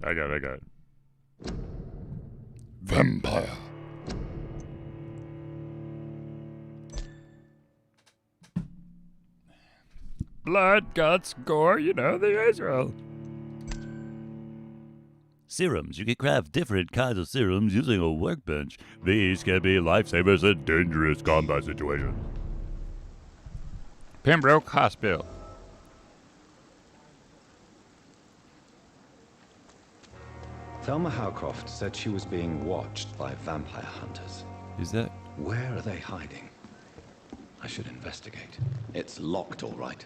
I got it. Vampire. Blood, guts, gore, you know, the usual. Serums. You can craft different kinds of serums using a workbench. These can be lifesavers in dangerous combat situations. Pembroke Hospital. Thelma Howcroft said she was being watched by vampire hunters. Is that? Where are they hiding? I should investigate. It's locked, all right.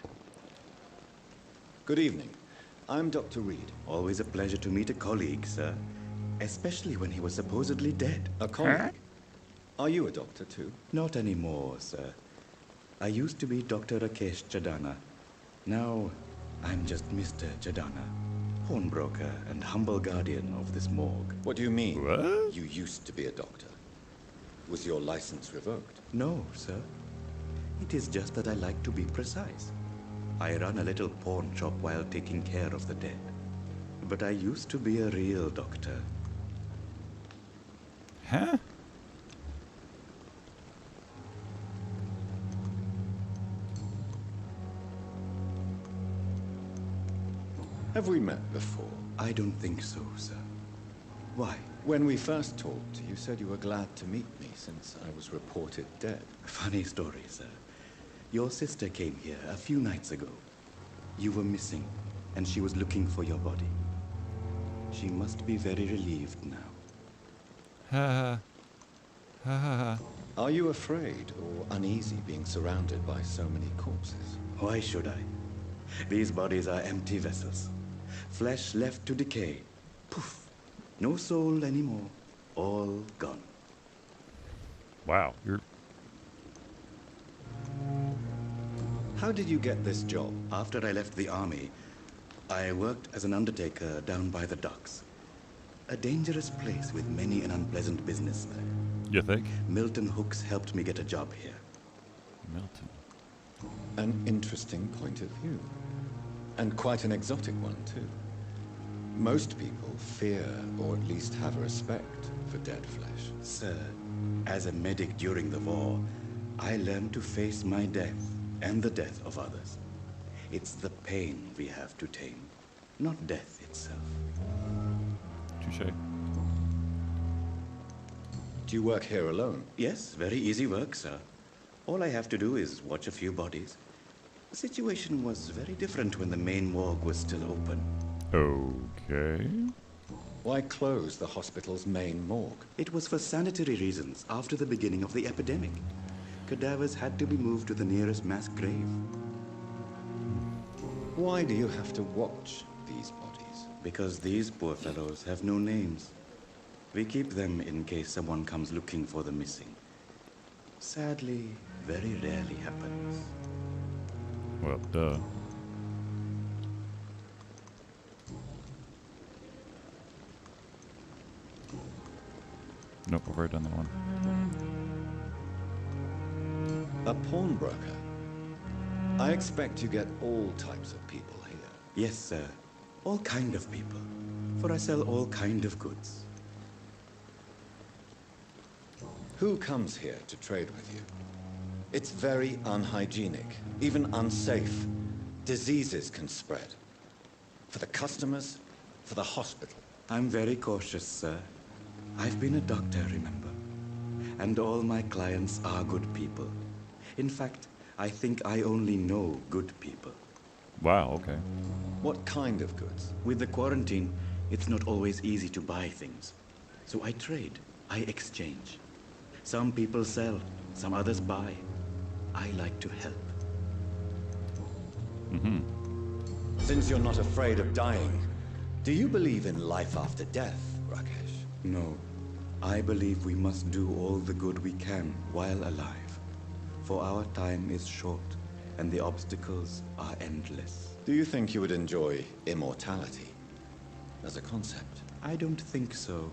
Good evening. I'm Dr. Reed. Always a pleasure to meet a colleague, sir. Especially when he was supposedly dead. A colleague? Huh? Are you a doctor, too? Not anymore, sir. I used to be Dr. Rakesh Chadana. Now, I'm just Mr. Chadana, pawnbroker and humble guardian of this morgue. What do you mean? What? You used to be a doctor. Was your license revoked? No, sir. It is just that I like to be precise. I run a little pawn shop while taking care of the dead. But I used to be a real doctor. Huh? Have we met before? I don't think so, sir. Why? When we first talked, you said you were glad to meet me since I was reported dead. Funny story, sir. Your sister came here a few nights ago. You were missing, and she was looking for your body. She must be very relieved now. Ha ha ha. Are you afraid or uneasy being surrounded by so many corpses? Why should I? These bodies are empty vessels. Flesh left to decay. Poof. No soul anymore. All gone. Wow. You're. How did you get this job? After I left the army, I worked as an undertaker down by the docks. A dangerous place with many an unpleasant business there. You think? Milton Hooks helped me get a job here. Milton. An interesting point of view. And quite an exotic one, too. Most people fear, or at least have a respect, for dead flesh. Sir, as a medic during the war, I learned to face my death and the death of others. It's the pain we have to tame, not death itself. Touche. Do you work here alone? Yes, very easy work, sir. All I have to do is watch a few bodies. The situation was very different when the main morgue was still open. Okay. Why close the hospital's main morgue? It was for sanitary reasons after the beginning of the epidemic. Cadavers had to be moved to the nearest mass grave. Why do you have to watch these bodies? Because these poor fellows have no names. We keep them in case someone comes looking for the missing. Sadly, very rarely happens. Well, duh. Nope, I've already done that one. A pawnbroker? I expect you get all types of people here. Yes, sir. All kind of people. For I sell all kind of goods. Who comes here to trade with you? It's very unhygienic, even unsafe. Diseases can spread. For the customers, for the hospital. I'm very cautious, sir. I've been a doctor, remember? And all my clients are good people. In fact, I think I only know good people. Wow, okay. What kind of goods? With the quarantine, it's not always easy to buy things. So I trade, I exchange. Some people sell, some others buy. I like to help. Mm-hmm. Since you're not afraid of dying, do you believe in life after death, Rakesh? No, I believe we must do all the good we can while alive. For our time is short, and the obstacles are endless. Do you think you would enjoy immortality as a concept? I don't think so.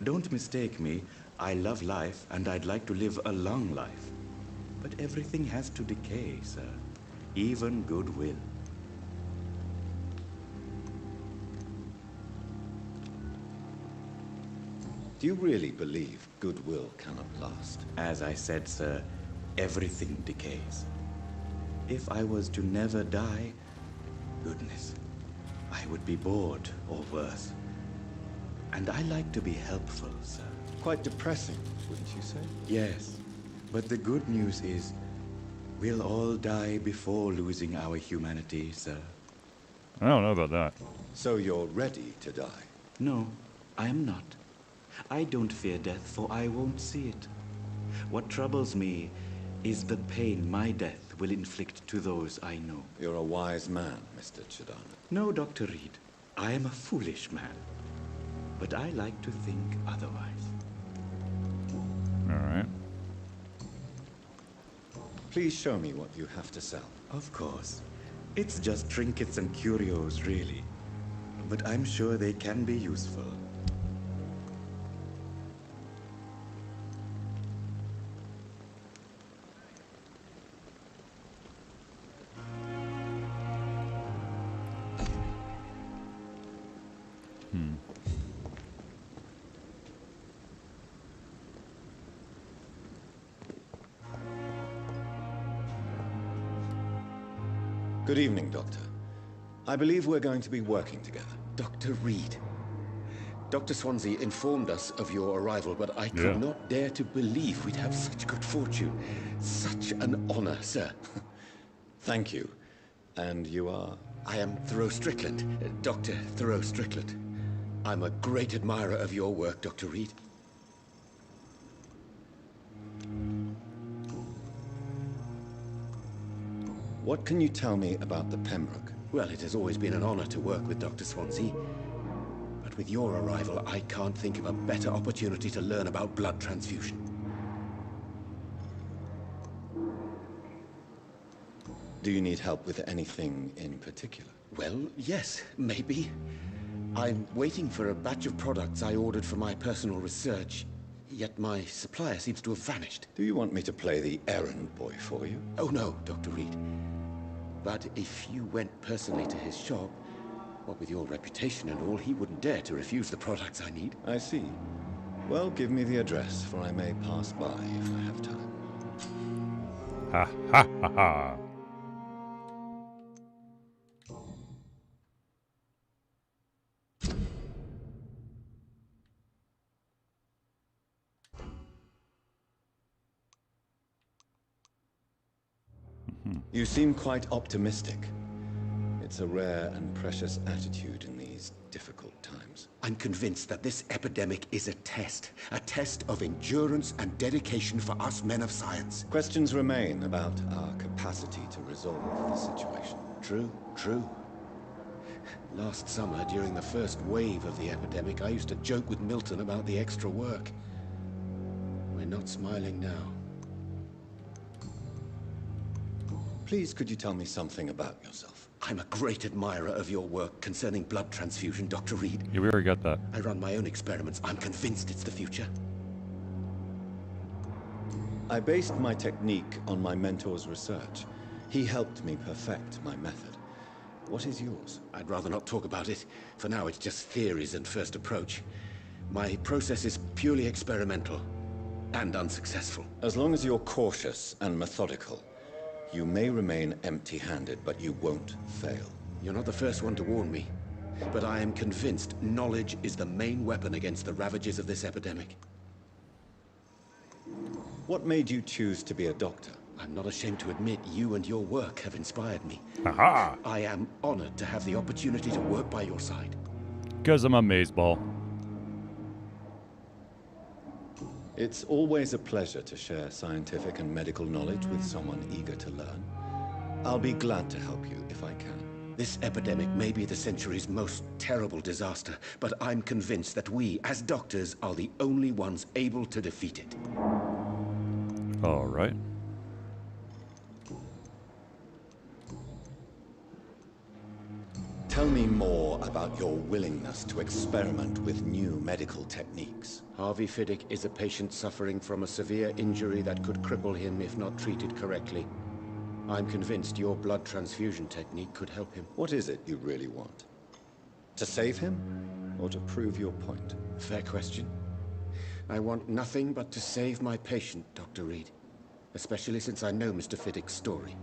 Don't mistake me. I love life, and I'd like to live a long life. But everything has to decay, sir. Even goodwill. Do you really believe goodwill cannot last? As I said, sir, everything decays. If I was to never die, goodness, I would be bored or worse. And I like to be helpful, sir. Quite depressing, wouldn't you say? Yes, but the good news is, we'll all die before losing our humanity, sir. I don't know about that. So you're ready to die? No, I am not. I don't fear death, for I won't see it. What troubles me is the pain my death will inflict to those I know. You're a wise man, Mr. Chidana. No, Dr. Reed. I am a foolish man. But I like to think otherwise. All right. Please show me what you have to sell. Of course. It's just trinkets and curios, really. But I'm sure they can be useful. Good evening, Doctor. I believe we're going to be working together. Dr. Reed. Dr. Swansea informed us of your arrival, but I could not dare to believe we'd have such good fortune. Such an honor, sir. Thank you. And you are? I am Thoreau Strickland, Dr. Thoreau Strickland. I'm a great admirer of your work, Dr. Reed. What can you tell me about the Pembroke? Well, it has always been an honor to work with Dr. Swansea. But with your arrival, I can't think of a better opportunity to learn about blood transfusion. Do you need help with anything in particular? Well, yes, maybe. I'm waiting for a batch of products I ordered for my personal research, yet my supplier seems to have vanished. Do you want me to play the errand boy for you? Oh no, Dr. Reed. But if you went personally to his shop, what with your reputation and all, he wouldn't dare to refuse the products I need. I see. Well, give me the address, for I may pass by if I have time. Ha ha ha ha. You seem quite optimistic. It's a rare and precious attitude in these difficult times. I'm convinced that this epidemic is a test of endurance and dedication for us men of science. Questions remain about our capacity to resolve the situation. True, true. Last summer, during the first wave of the epidemic, I used to joke with Milton about the extra work. We're not smiling now. Please, could you tell me something about yourself? I'm a great admirer of your work concerning blood transfusion, Dr. Reed. Yeah, we already got that. I run my own experiments. I'm convinced it's the future. I based my technique on my mentor's research. He helped me perfect my method. What is yours? I'd rather not talk about it. For now, it's just theories and first approach. My process is purely experimental and unsuccessful. As long as you're cautious and methodical, you may remain empty-handed, but you won't fail. You're not the first one to warn me, but I am convinced knowledge is the main weapon against the ravages of this epidemic. What made you choose to be a doctor? I'm not ashamed to admit you and your work have inspired me. Aha! I am honored to have the opportunity to work by your side. Because I'm a mazeball. It's always a pleasure to share scientific and medical knowledge with someone eager to learn. I'll be glad to help you if I can. This epidemic may be the century's most terrible disaster, but I'm convinced that we, as doctors, are the only ones able to defeat it. All right. Tell me more about your willingness to experiment with new medical techniques. Harvey Fiddick is a patient suffering from a severe injury that could cripple him if not treated correctly. I'm convinced your blood transfusion technique could help him. What is it you really want? To save him, or to prove your point? Fair question. I want nothing but to save my patient, Dr. Reed. Especially since I know Mr. Fiddick's story.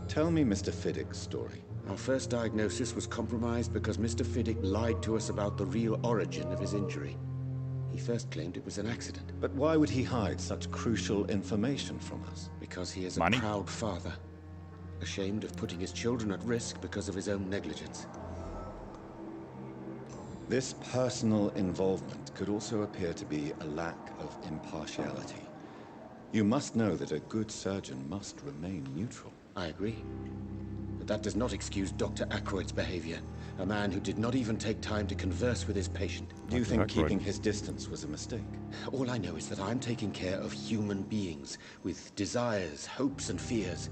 Tell me Mr. Fiddick's story. Our first diagnosis was compromised because Mr. Fiddick lied to us about the real origin of his injury. He first claimed it was an accident. But why would he hide such crucial information from us? Because he is Money? a proud father. Ashamed of putting his children at risk because of his own negligence. This personal involvement could also appear to be a lack of impartiality. You must know that a good surgeon must remain neutral. I agree. But that does not excuse Dr. Aykroyd's behavior. A man who did not even take time to converse with his patient. Do you think Aykroyd. keeping his distance was a mistake? All I know is that I'm taking care of human beings with desires, hopes, and fears.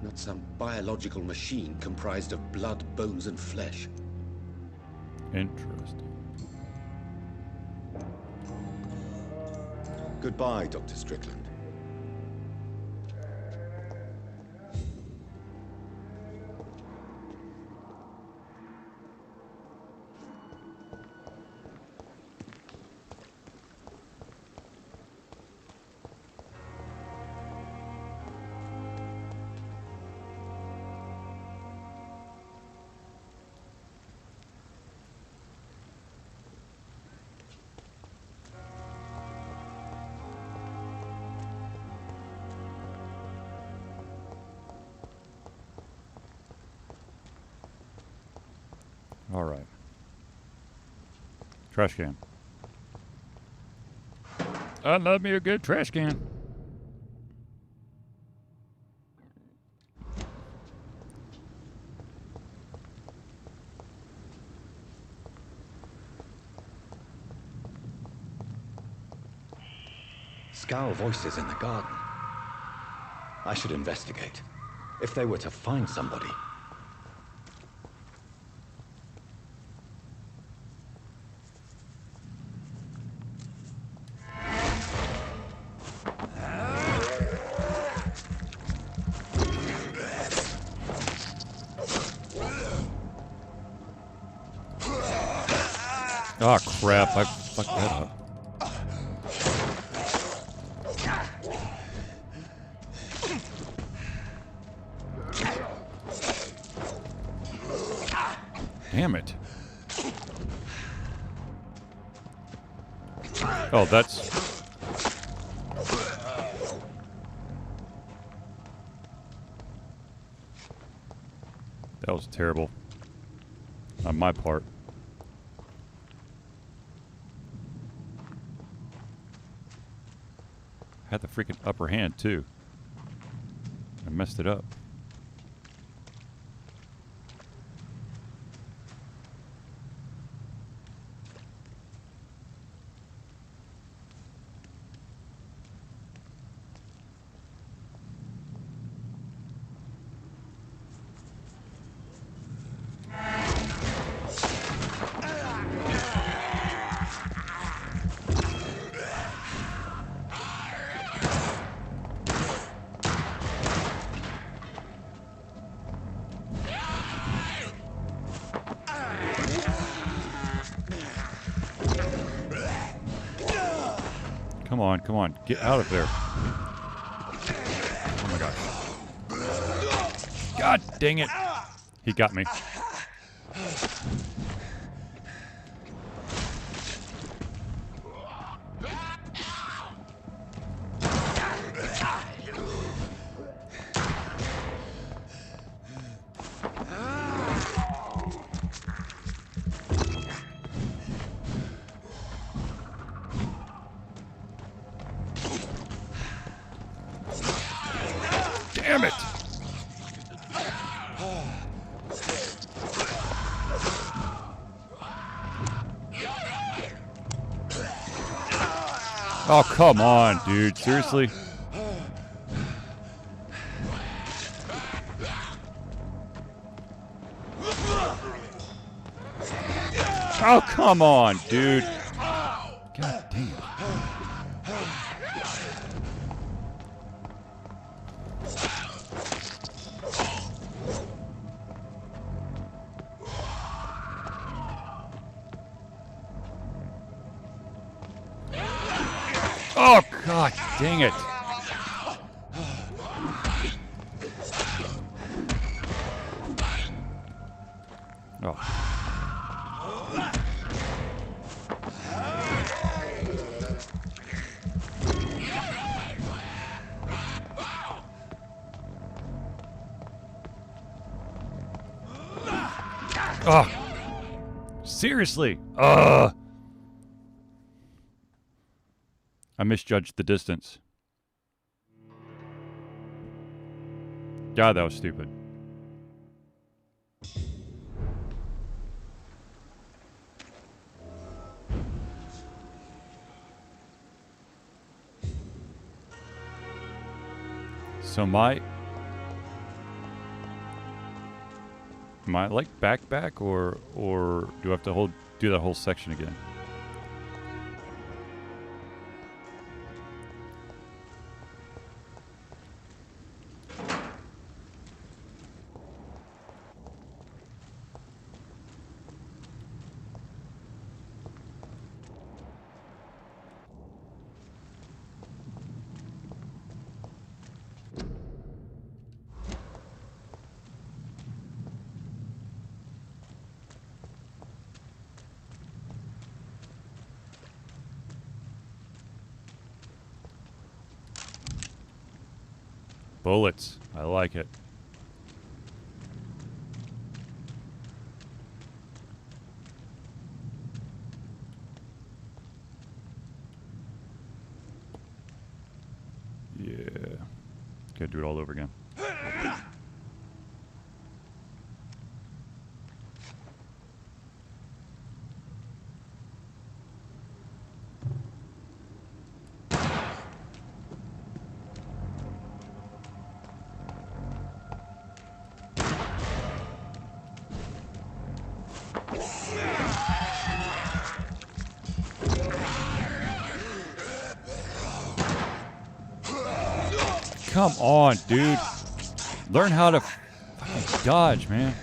Not some biological machine comprised of blood, bones, and flesh. Interesting. Goodbye, Dr. Strickland. All right. Trash can. I love me a good trash can. Scowl voices in the garden. I should investigate. If they were to find somebody. Oh crap, I fucked that up. Damn it. Oh, that's... That was terrible. On my part. Had the freaking upper hand, too. I messed it up. Come on, get out of there. Oh my gosh. God dang it. He got me. Damn it! Oh, come on, dude. Seriously? Oh, come on, dude. God damn. Dang it. Oh. Oh. Seriously. I misjudged the distance. God, that was stupid. So am I like back or do I have to do that whole section again? Bullets. I like it. Yeah. Gotta do it all over again. Come on, dude. Learn how to fucking dodge, man.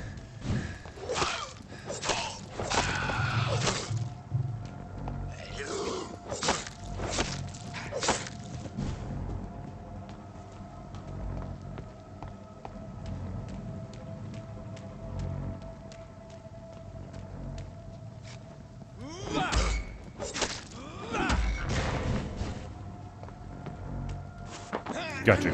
Gotcha.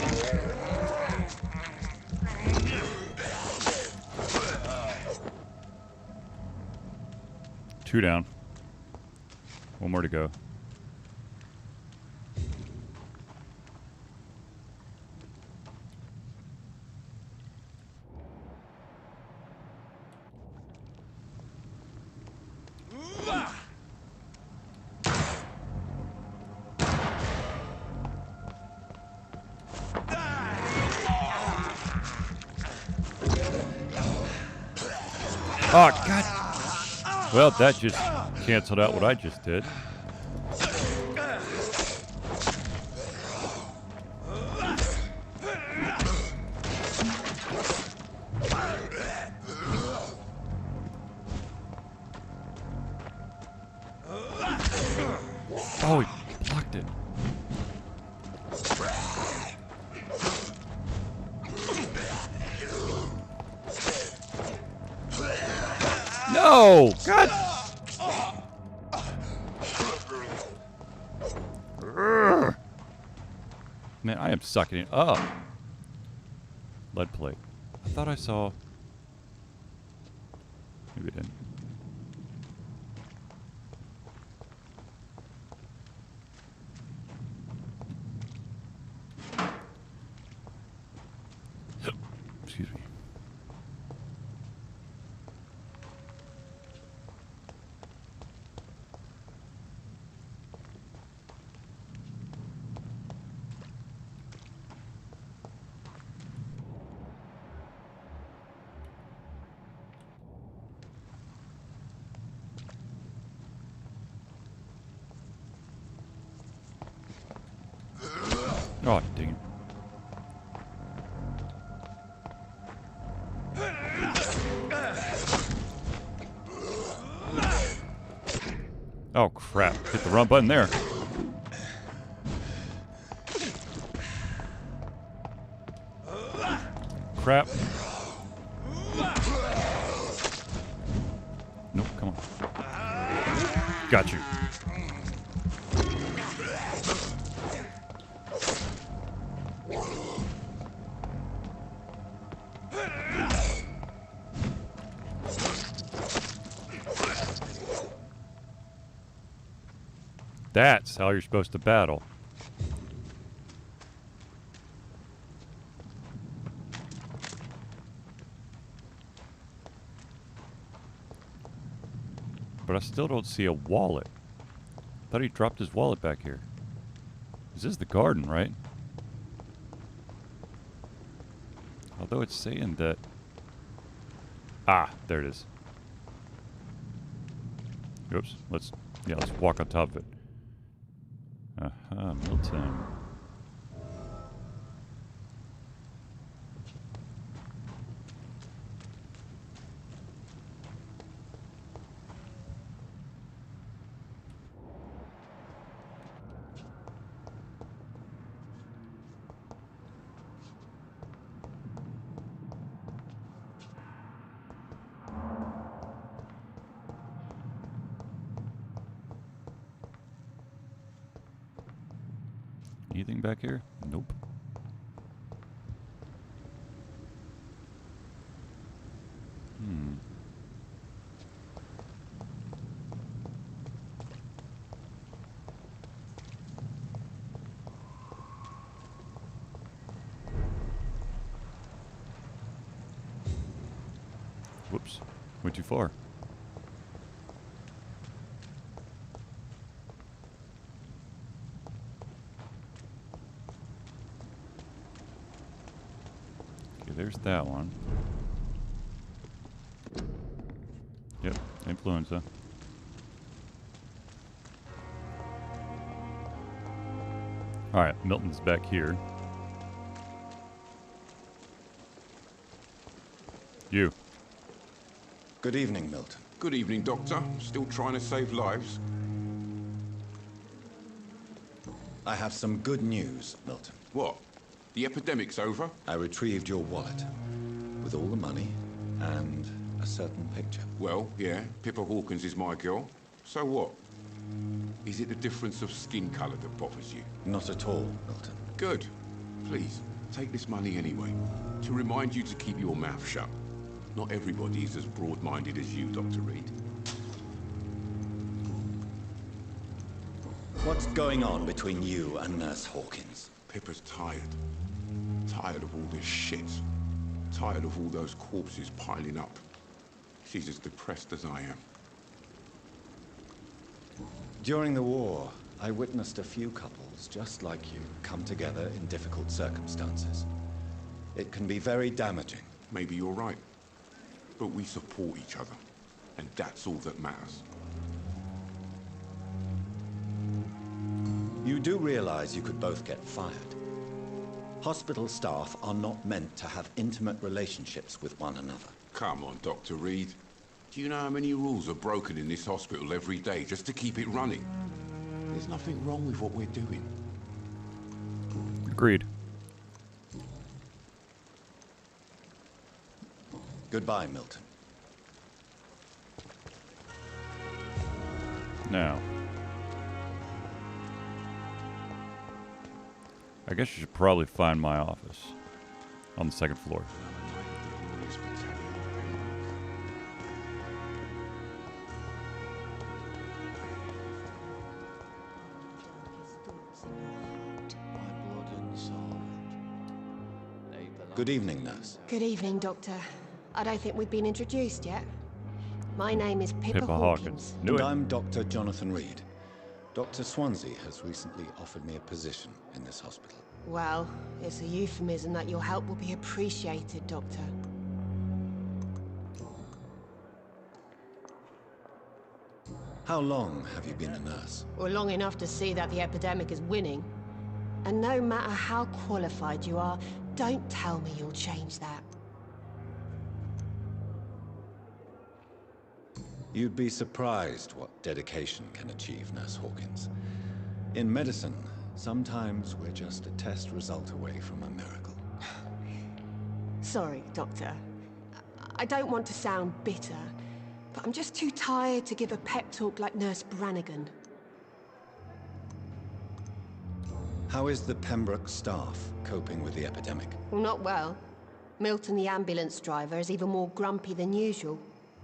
Two down. One more to go. Oh, God. Well, that just canceled out what I just did. Oh, he blocked it. No! God! Man, I am sucking it up. Lead plate. I thought I saw... Maybe I didn't. Excuse me. Oh, dang it. Oh, crap. Hit the wrong button there. crap. Nope, come on. Got you. That's how you're supposed to battle. But I still don't see a wallet. Thought he dropped his wallet back here. This is the garden, right? Although it's saying that... Ah, there it is. Oops, let's walk on top of it. Milton. Anything back here? Nope. Whoops. Went too far. There's that one. Yep, influenza. Alright, Milton's back here. You. Good evening, Milton. Good evening, Doctor. Still trying to save lives? I have some good news, Milton. What? The epidemic's over? I retrieved your wallet with all the money and a certain picture. Well, yeah, Pippa Hawkins is my girl. So what? Is it the difference of skin color that bothers you? Not at all, Milton. Good. Please, take this money anyway. To remind you to keep your mouth shut. Not everybody is as broad-minded as you, Dr. Reed. What's going on between you and Nurse Hawkins? Pippa's tired. Tired of all this shit. Tired of all those corpses piling up. She's as depressed as I am. During the war, I witnessed a few couples just like you come together in difficult circumstances. It can be very damaging. Maybe you're right. But we support each other. And that's all that matters. You do realize you could both get fired. Hospital staff are not meant to have intimate relationships with one another. Come on, Dr. Reed. Do you know how many rules are broken in this hospital every day just to keep it running? There's nothing wrong with what we're doing. Agreed. Goodbye, Milton. Now. I guess you should probably find my office on the second floor. Good evening, Nurse. Good evening, Doctor. I don't think we've been introduced yet. My name is Pippa Pippa Hawkins. Hawkins. Knew And it. I'm Dr. Jonathan Reed. Dr. Swansea has recently offered me a position in this hospital. Well, it's a euphemism that your help will be appreciated, Doctor. How long have you been a nurse? Well, long enough to see that the epidemic is winning. And no matter how qualified you are, don't tell me you'll change that. You'd be surprised what dedication can achieve, Nurse Hawkins. In medicine, sometimes we're just a test result away from a miracle. sorry, Doctor. I don't want to sound bitter, but I'm just too tired to give a pep talk like Nurse Brannigan. How is the Pembroke staff coping with the epidemic? Well, not well. Milton, the ambulance driver, is even more grumpy than usual,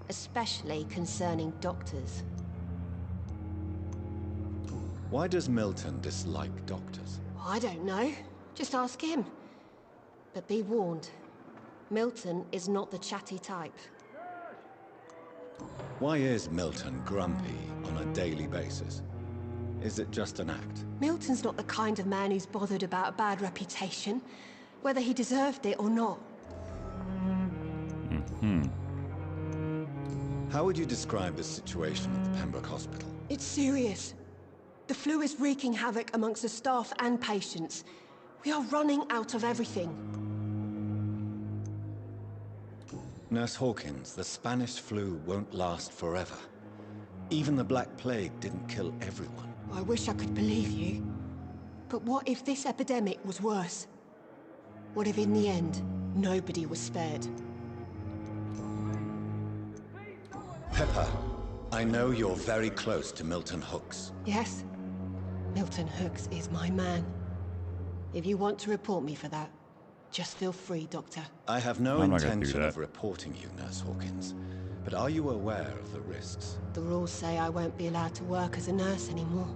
especially concerning doctors. Why does Milton dislike doctors? I don't know. Just ask him. But be warned, Milton is not the chatty type. Why is Milton grumpy on a daily basis? Is it just an act? Milton's not the kind of man who's bothered about a bad reputation, whether he deserved it or not. How would you describe the situation at the Pembroke Hospital? It's serious. The flu is wreaking havoc amongst the staff and patients. We are running out of everything. Nurse Hawkins, the Spanish flu won't last forever. Even the Black Plague didn't kill everyone. I wish I could believe you. But what if this epidemic was worse? What if in the end, nobody was spared? Pepper, I know you're very close to Milton Hooks. Yes, Milton Hooks is my man. If you want to report me for that, just feel free, Doctor. I have no I'm not gonna do intention that. of reporting you, Nurse Hawkins. But are you aware of the risks? The rules say I won't be allowed to work as a nurse anymore.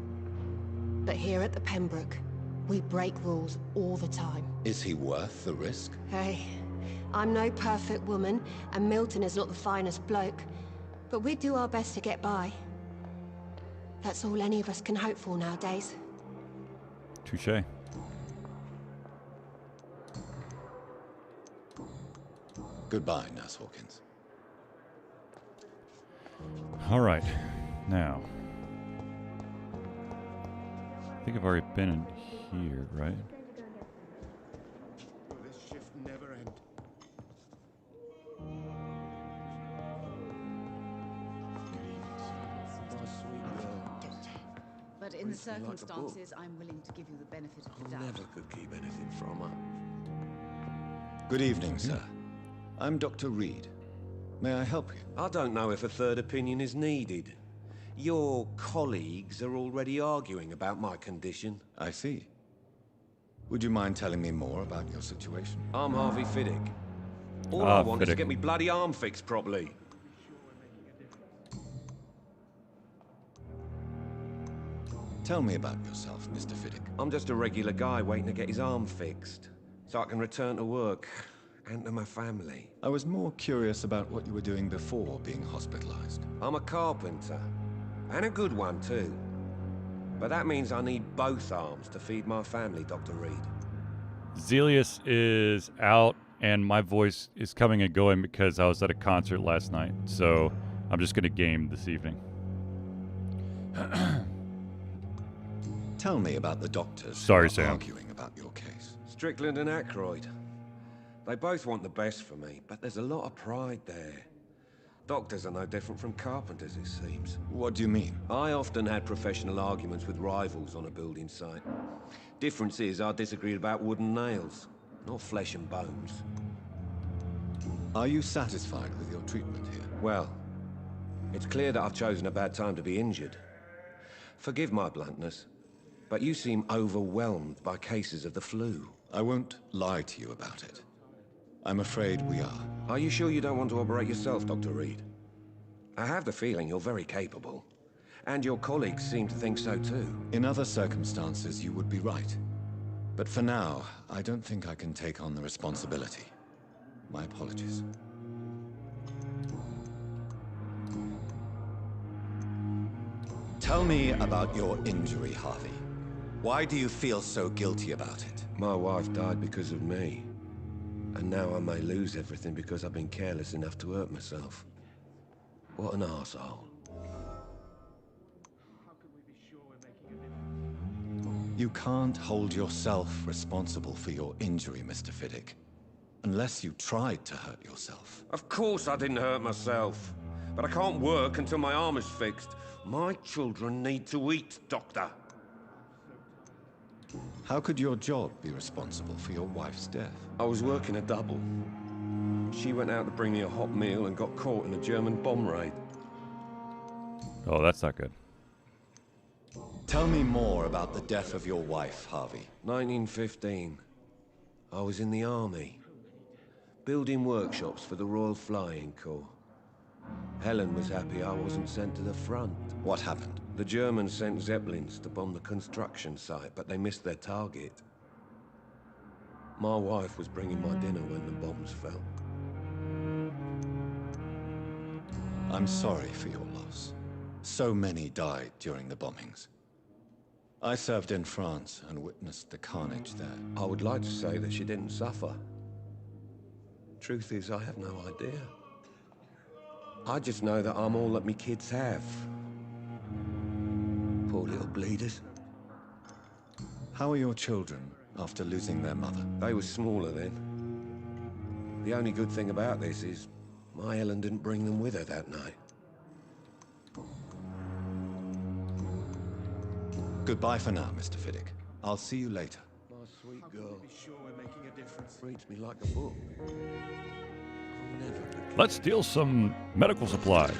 But here at the Pembroke, we break rules all the time. Is he worth the risk? Hey, I'm no perfect woman, and Milton is not the finest bloke. But we do our best to get by. That's all any of us can hope for nowadays. Touche. Goodbye, Nurse Hawkins. All right. Now. I think I've already been in here, right? Will this shift never end? But in the circumstances, I'm willing to give you the benefit of the doubt. Never could keep anything from her. Good evening, sir. I'm Dr. Reed. May I help you? I don't know if a third opinion is needed. Your colleagues are already arguing about my condition. I see. Would you mind telling me more about your situation? I'm Harvey Fiddick. All I want is to Fiddick. get me bloody arm fixed properly. Tell me about yourself, Mr. Fiddick. I'm just a regular guy waiting to get his arm fixed, so I can return to work and to my family. I was more curious about what you were doing before being hospitalized. I'm a carpenter, and a good one too. But that means I need both arms to feed my family, Dr. Reed. Zelius is out, and my voice is coming and going because I was at a concert last night. So I'm just going to game this evening. Tell me about the doctors Sorry, who are Sam. arguing about your case. Strickland and Aykroyd. They both want the best for me, but there's a lot of pride there. Doctors are no different from carpenters, it seems. What do you mean? I often had professional arguments with rivals on a building site. Difference is I disagreed about wooden nails, not flesh and bones. Are you satisfied with your treatment here? Well, it's clear that I've chosen a bad time to be injured. Forgive my bluntness, but you seem overwhelmed by cases of the flu. I won't lie to you about it. I'm afraid we are. Are you sure you don't want to operate yourself, Dr. Reed? I have the feeling you're very capable. And your colleagues seem to think so too. In other circumstances, you would be right. But for now, I don't think I can take on the responsibility. My apologies. Tell me about your injury, Harvey. Why do you feel so guilty about it? My wife died because of me. And now I may lose everything because I've been careless enough to hurt myself. What an arsehole. You can't hold yourself responsible for your injury, Mr. Fiddick. Unless you tried to hurt yourself. Of course I didn't hurt myself. But I can't work until my arm is fixed. My children need to eat, Doctor. How could your job be responsible for your wife's death? I was working a double. She went out to bring me a hot meal and got caught in a German bomb raid. Oh, that's not good. Tell me more about the death of your wife, Harvey. 1915. I was in the army, building workshops for the Royal Flying Corps. Helen was happy I wasn't sent to the front. What happened? The Germans sent Zeppelins to bomb the construction site, but they missed their target. My wife was bringing my dinner when the bombs fell. I'm sorry for your loss. So many died during the bombings. I served in France and witnessed the carnage there. I would like to say that she didn't suffer. Truth is, I have no idea. I just know that I'm all that me kids have. Poor little bleeders. How are your children after losing their mother? They were smaller then. The only good thing about this is my Helen didn't bring them with her that night. Goodbye for now, Mr. Fiddick. I'll see you later. My sweet girl. Be sure we're making a difference. Reads me like a book. I'll never forget. Let's steal some medical supplies.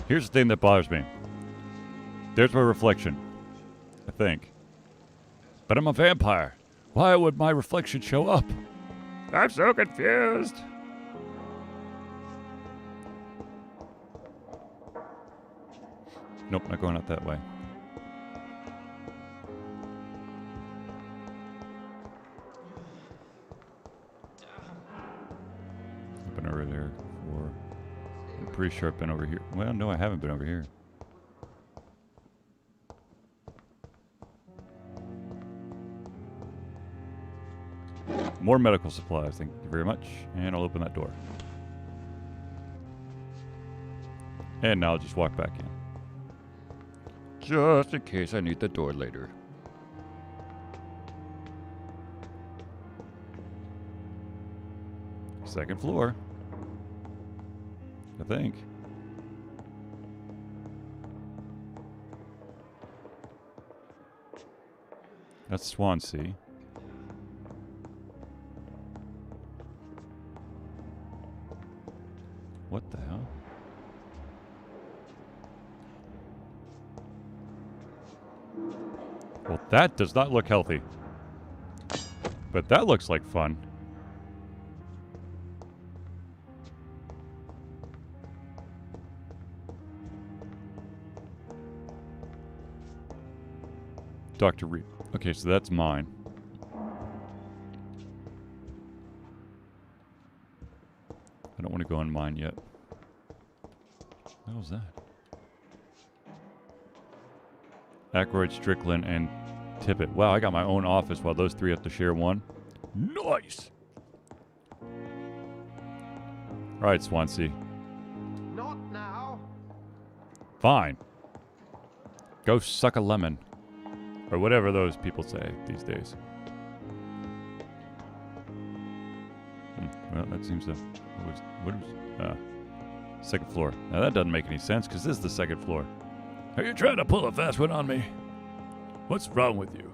Here's the thing that bothers me. There's my reflection, I think. But I'm a vampire. Why would my reflection show up? I'm so confused. Nope, not going out that way. I've been over there before. I'm pretty sure I've been over here. Well, no, I haven't been over here. More medical supplies, thank you very much. And I'll open that door. And now I'll just walk back in. Just in case I need the door later. Second floor. I think. That's Swansea. What the hell? Well, that does not look healthy. But that looks like fun. Dr. Reed. Okay, so that's mine. I don't want to go on mine yet. What was that? Aykroyd, Strickland, and Tippett. Wow, I got my own office while those three have to share one. Nice! Alright, Swansea. Not now. Fine. Go suck a lemon. Or whatever those people say these days. Well, that seems to... What is second floor. Now that doesn't make any sense because this is the second floor. Are you trying to pull a fast one on me? What's wrong with you?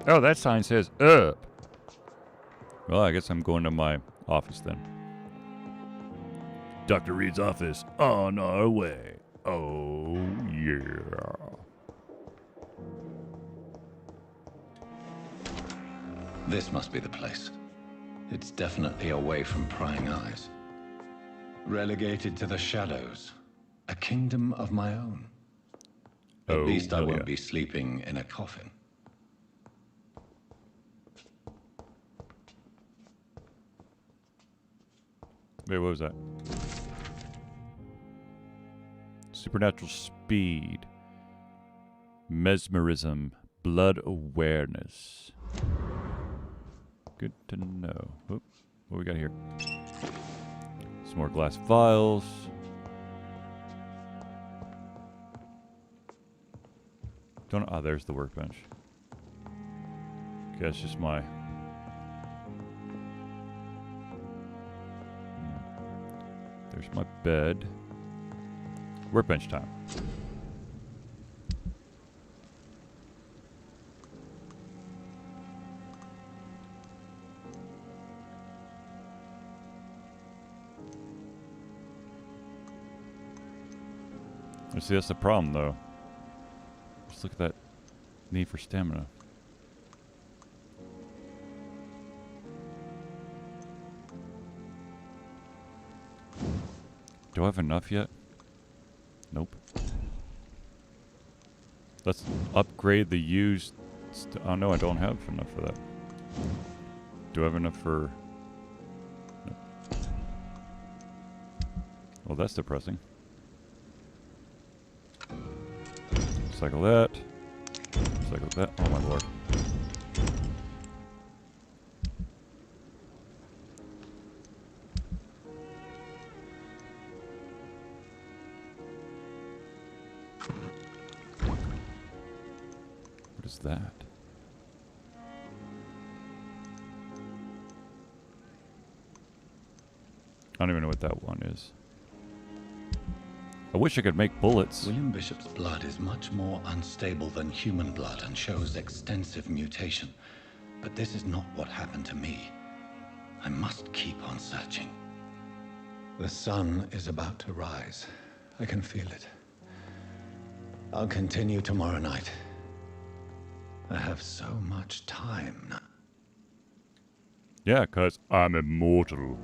Oh, that sign says up. Well, I guess I'm going to my office then. Dr. Reed's office on our way. Oh, yeah. This must be the place. It's definitely away from prying eyes. Relegated to the shadows. A kingdom of my own. At least I won't be sleeping in a coffin. Wait, what was that? Supernatural speed. Mesmerism. Blood awareness. Good to know. Oop, what we got here? Some more glass vials. Don't. Oh, there's the workbench. Okay, it's just my... There's my bed. Workbench time. See, that's the problem, though. Just look at that need for stamina. Do I have enough yet? Nope. Let's upgrade the used... oh, no, I don't have enough for that. Do I have enough for... Nope. Well, that's depressing. Cycle that. Cycle that. Oh my lord. What is that? I don't even know what that one is. I wish I could make bullets. William Bishop's blood is much more unstable than human blood and shows extensive mutation. But this is not what happened to me. I must keep on searching. The sun is about to rise. I can feel it. I'll continue tomorrow night. I have so much time now. Yeah, 'cause I'm immortal.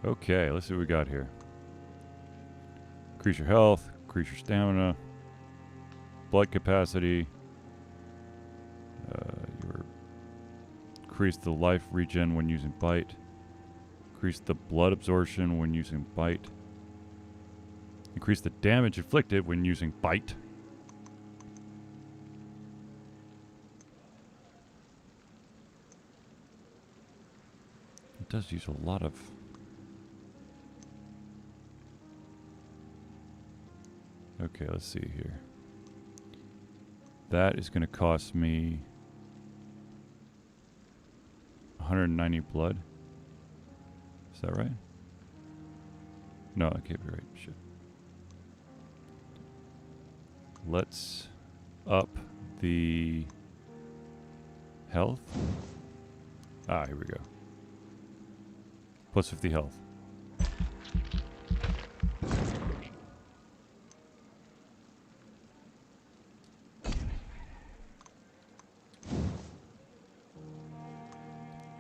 Okay, let's see what we got here. Increase your health, increase your stamina, blood capacity, increase the life regen when using bite, increase the blood absorption when using bite, increase the damage inflicted when using bite. It does use a lot of... Okay, let's see here. That is going to cost me 190 blood. Is that right? No, that can't be right. Shit. Let's up the health. Ah, here we go. Plus 50 health.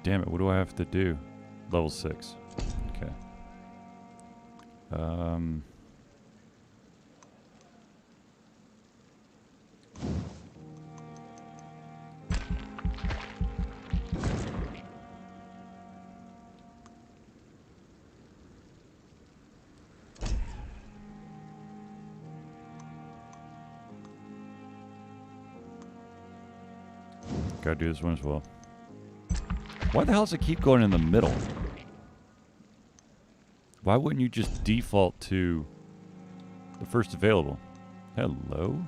Damn it, what do I have to do? Level 6. Okay. Gotta do this one as well. Why the hell does it keep going in the middle? Why wouldn't you just default to the first available? Hello?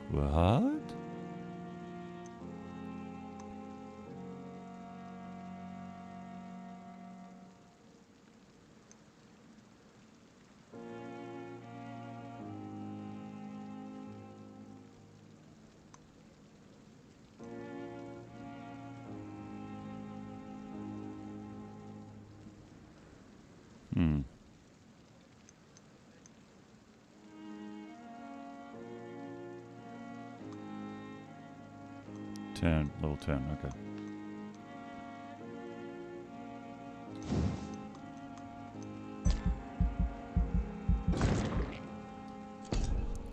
What? Hmm. 10, level 10, okay.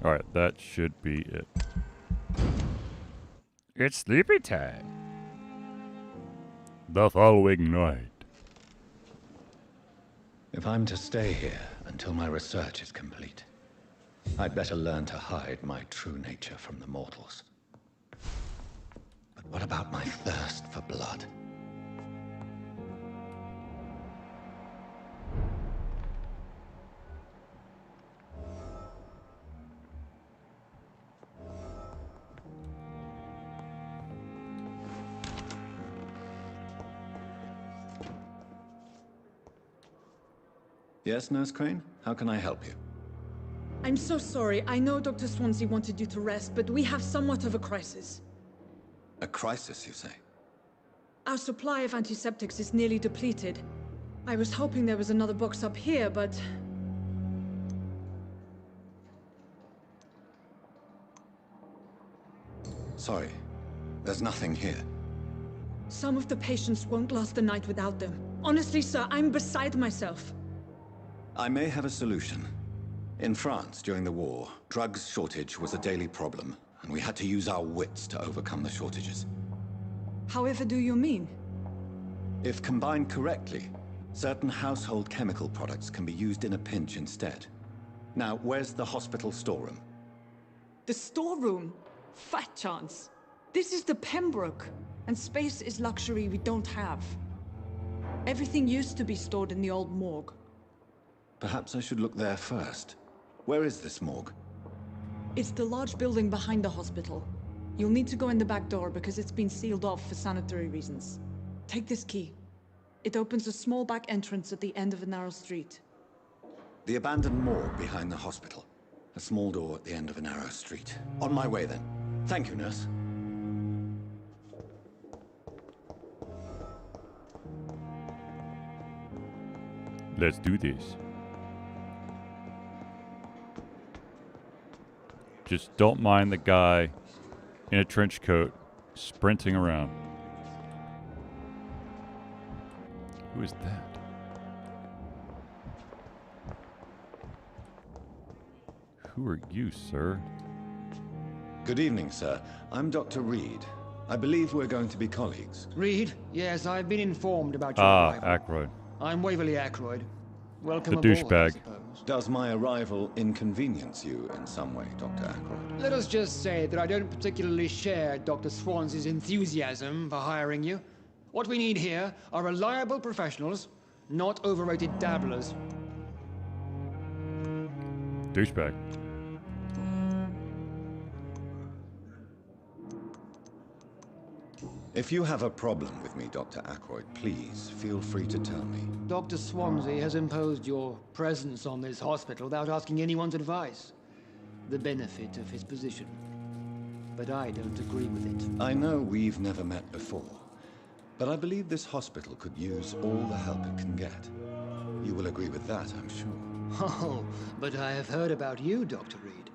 Alright, that should be it. It's sleepy time. the following night. If I'm to stay here until my research is complete, I'd better learn to hide my true nature from the mortals. But what about my thirst for blood? Yes, Nurse Crane? How can I help you? I'm so sorry. I know Dr. Swansea wanted you to rest, but we have somewhat of a crisis. A crisis, you say? Our supply of antiseptics is nearly depleted. I was hoping there was another box up here, but... Sorry. There's nothing here. Some of the patients won't last the night without them. Honestly, sir, I'm beside myself. I may have a solution. In France, during the war, drugs shortage was a daily problem, and we had to use our wits to overcome the shortages. However do you mean? If combined correctly, certain household chemical products can be used in a pinch instead. Now, where's the hospital storeroom? The storeroom? Fat chance. This is the Pembroke, and space is luxury we don't have. Everything used to be stored in the old morgue. Perhaps I should look there first. Where is this morgue? It's the large building behind the hospital. You'll need to go in the back door because it's been sealed off for sanitary reasons. Take this key. It opens a small back entrance at the end of a narrow street. The abandoned morgue behind the hospital. A small door at the end of a narrow street. On my way then. Thank you, nurse. Let's do this. Just don't mind the guy in a trench coat sprinting around. Who is that? Who are you, sir? Good evening, sir. I'm Dr. Reed. I believe we're going to be colleagues. Reed? Yes, I've been informed about your arrival. Ackroyd. I'm Waverly Ackroyd. Welcome the aboard, douchebag. I suppose. Does my arrival inconvenience you in some way, Dr. Ackroyd? Let us just say that I don't particularly share Dr. Swansea's enthusiasm for hiring you. What we need here are reliable professionals, not overrated dabblers. Douchebag. If you have a problem with me, Dr. Ackroyd, please feel free to tell me. Dr. Swansea has imposed your presence on this hospital without asking anyone's advice. The benefit of his position. But I don't agree with it. I know we've never met before, but I believe this hospital could use all the help it can get. You will agree with that, I'm sure. Oh, but I have heard about you, Dr. Reed.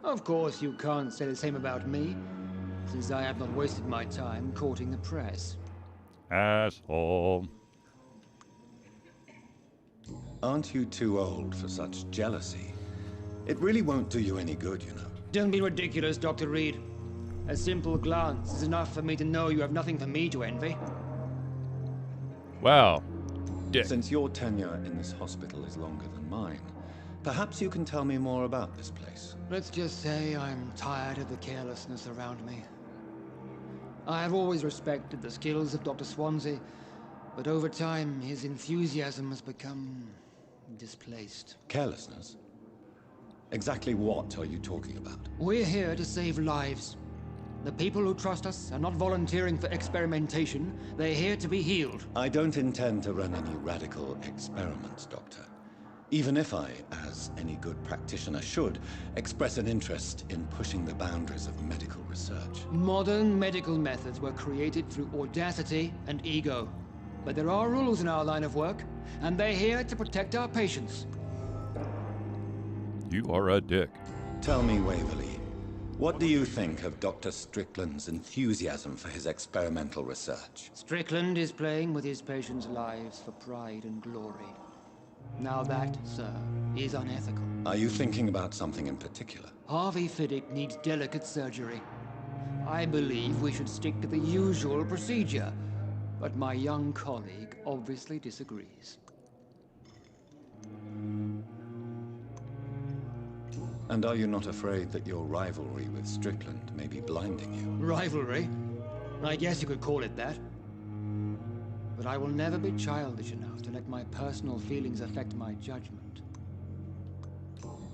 Of course, you can't say the same about me, since I have not wasted my time courting the press. Asshole. Aren't you too old for such jealousy? It really won't do you any good, you know. Don't be ridiculous, Dr. Reed. A simple glance is enough for me to know you have nothing for me to envy. Wow. Dick. Since your tenure in this hospital is longer than mine, perhaps you can tell me more about this place. Let's just say I'm tired of the carelessness around me. I have always respected the skills of Dr. Swansea, but over time his enthusiasm has become displaced. Carelessness? Exactly what are you talking about? We're here to save lives. The people who trust us are not volunteering for experimentation. They're here to be healed. I don't intend to run any radical experiments, Doctor. Even if I, as any good practitioner should, express an interest in pushing the boundaries of medical research. Modern medical methods were created through audacity and ego. But there are rules in our line of work, and they're here to protect our patients. You are a dick. Tell me, Waverly, what do you think of Dr. Strickland's enthusiasm for his experimental research? Strickland is playing with his patients' lives for pride and glory. Now that, sir, is unethical. Are you thinking about something in particular? Harvey Fiddick needs delicate surgery. I believe we should stick to the usual procedure. But my young colleague obviously disagrees. And are you not afraid that your rivalry with Strickland may be blinding you? Rivalry? I guess you could call it that. But I will never be childish enough to let my personal feelings affect my judgment.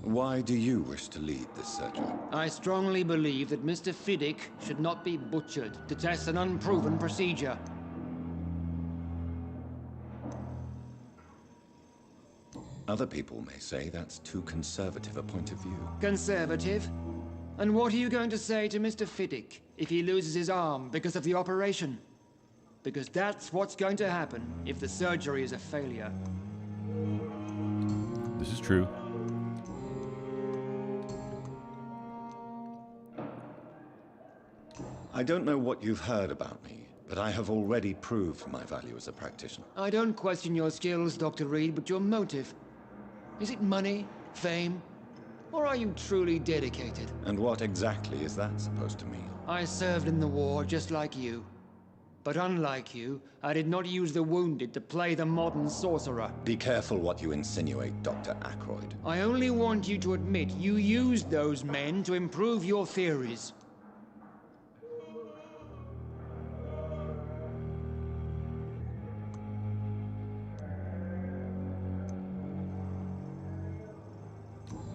Why do you wish to lead this surgery? I strongly believe that Mr. Fiddick should not be butchered to test an unproven procedure. Other people may say that's too conservative a point of view. Conservative? And what are you going to say to Mr. Fiddick if he loses his arm because of the operation? Because that's what's going to happen if the surgery is a failure. This is true. I don't know what you've heard about me, but I have already proved my value as a practitioner. I don't question your skills, Dr. Reed, but your motive. Is it money, fame, or are you truly dedicated? And what exactly is that supposed to mean? I served in the war just like you. But unlike you, I did not use the wounded to play the modern sorcerer. Be careful what you insinuate, Dr. Ackroyd. I only want you to admit you used those men to improve your theories.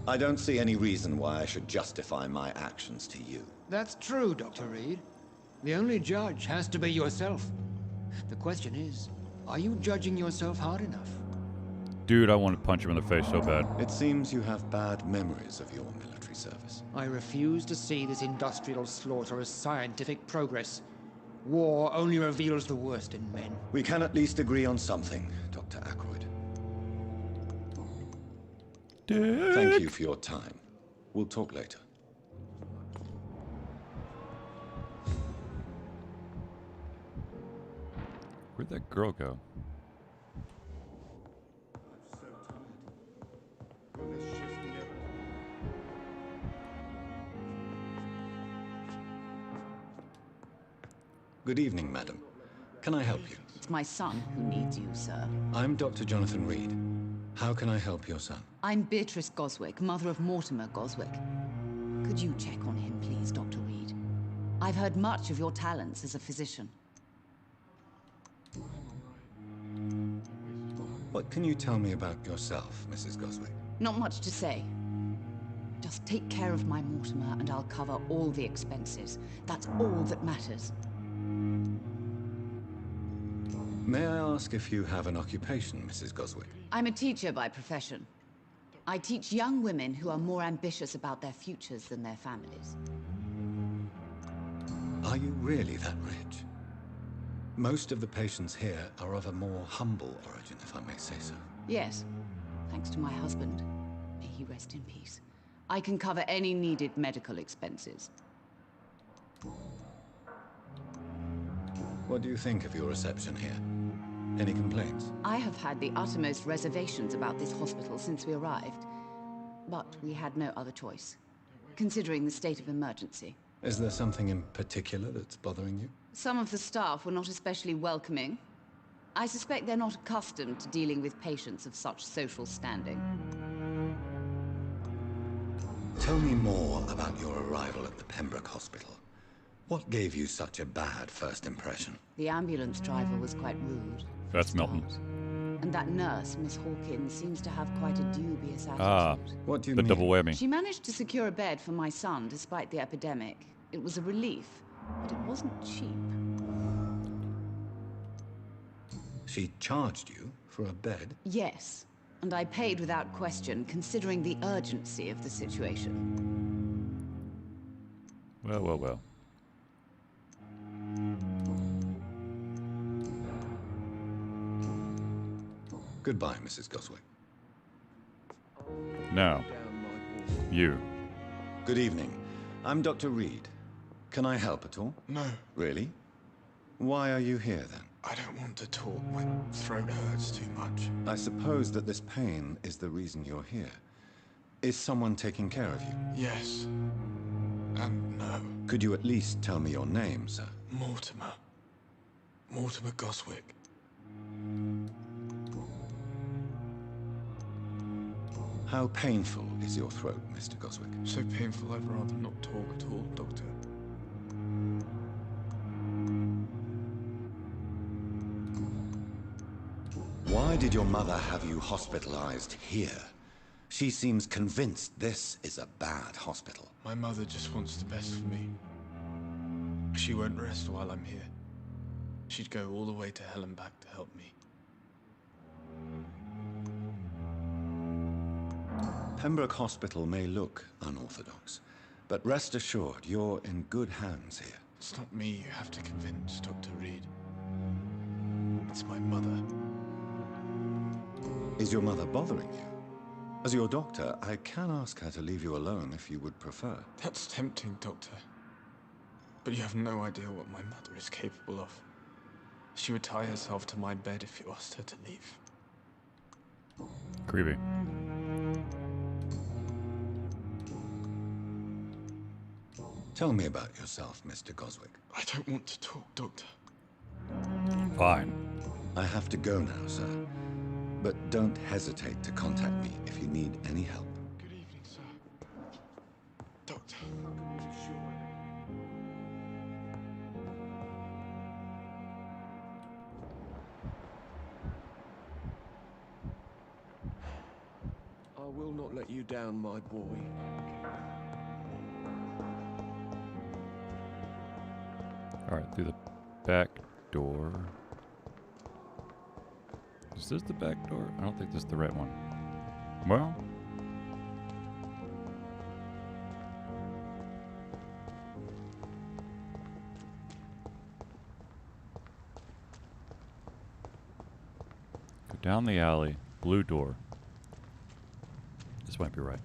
I don't see any reason why I should justify my actions to you. That's true, Dr. Reed. The only judge has to be yourself. The question is, are you judging yourself hard enough? Dude, I want to punch him in the face so bad. It seems you have bad memories of your military service. I refuse to see this industrial slaughter as scientific progress. War only reveals the worst in men. We can at least agree on something, Dr. Ackroyd. Thank you for your time. We'll talk later. Where'd that girl go? Good evening, madam. Can I help you? It's my son who needs you, sir. I'm Dr. Jonathan Reed. How can I help your son? I'm Beatrice Goswick, mother of Mortimer Goswick. Could you check on him, please, Dr. Reed? I've heard much of your talents as a physician. What can you tell me about yourself, Mrs. Goswick? Not much to say. Just take care of my Mortimer and I'll cover all the expenses. That's all that matters. May I ask if you have an occupation, Mrs. Goswick? I'm a teacher by profession. I teach young women who are more ambitious about their futures than their families. Are you really that rich? Most of the patients here are of a more humble origin, if I may say so. Yes, thanks to my husband. May he rest in peace. I can cover any needed medical expenses. What do you think of your reception here? Any complaints? I have had the uttermost reservations about this hospital since we arrived. But we had no other choice, considering the state of emergency. Is there something in particular that's bothering you? Some of the staff were not especially welcoming. I suspect they're not accustomed to dealing with patients of such social standing. Tell me more about your arrival at the Pembroke Hospital. What gave you such a bad first impression? The ambulance driver was quite rude. That's Milton. And that nurse, Miss Hawkins, seems to have quite a dubious attitude. Ah, what do you the mean? double whammy. She managed to secure a bed for my son despite the epidemic. It was a relief, but it wasn't cheap. She charged you for a bed? Yes, and I paid without question, considering the urgency of the situation. Well, well, well. Goodbye, Mrs. Goswick. Now, you. Good evening. I'm Dr. Reed. Can I help at all? No, Really? Why are you here, then? I don't want to talk. My throat hurts too much. I suppose that this pain is the reason you're here. Is someone taking care of you? Yes. And no. Could you at least tell me your name, sir? Mortimer. Mortimer Goswick. How painful is your throat, Mr. Goswick? So painful I'd rather not talk at all, Doctor. Why did your mother have you hospitalized here? She seems convinced this is a bad hospital. My mother just wants the best for me. She won't rest while I'm here. She'd go all the way to hell and back to help me. Pembroke Hospital may look unorthodox, but rest assured you're in good hands here. It's not me you have to convince, Dr. Reed. It's my mother. Is your mother bothering you? As your doctor, I can ask her to leave you alone if you would prefer. That's tempting, Doctor. But you have no idea what my mother is capable of. She would tie herself to my bed if you asked her to leave. Creepy. Tell me about yourself, Mr. Goswick. I don't want to talk, Doctor. Fine. I have to go now, sir. But don't hesitate to contact me if you need any help. Good evening, sir. Doctor. I will not let you down, my boy. Alright, through the back door. Is this the back door? I don't think this is the right one. Well. Go down the alley. Blue door. This might be right.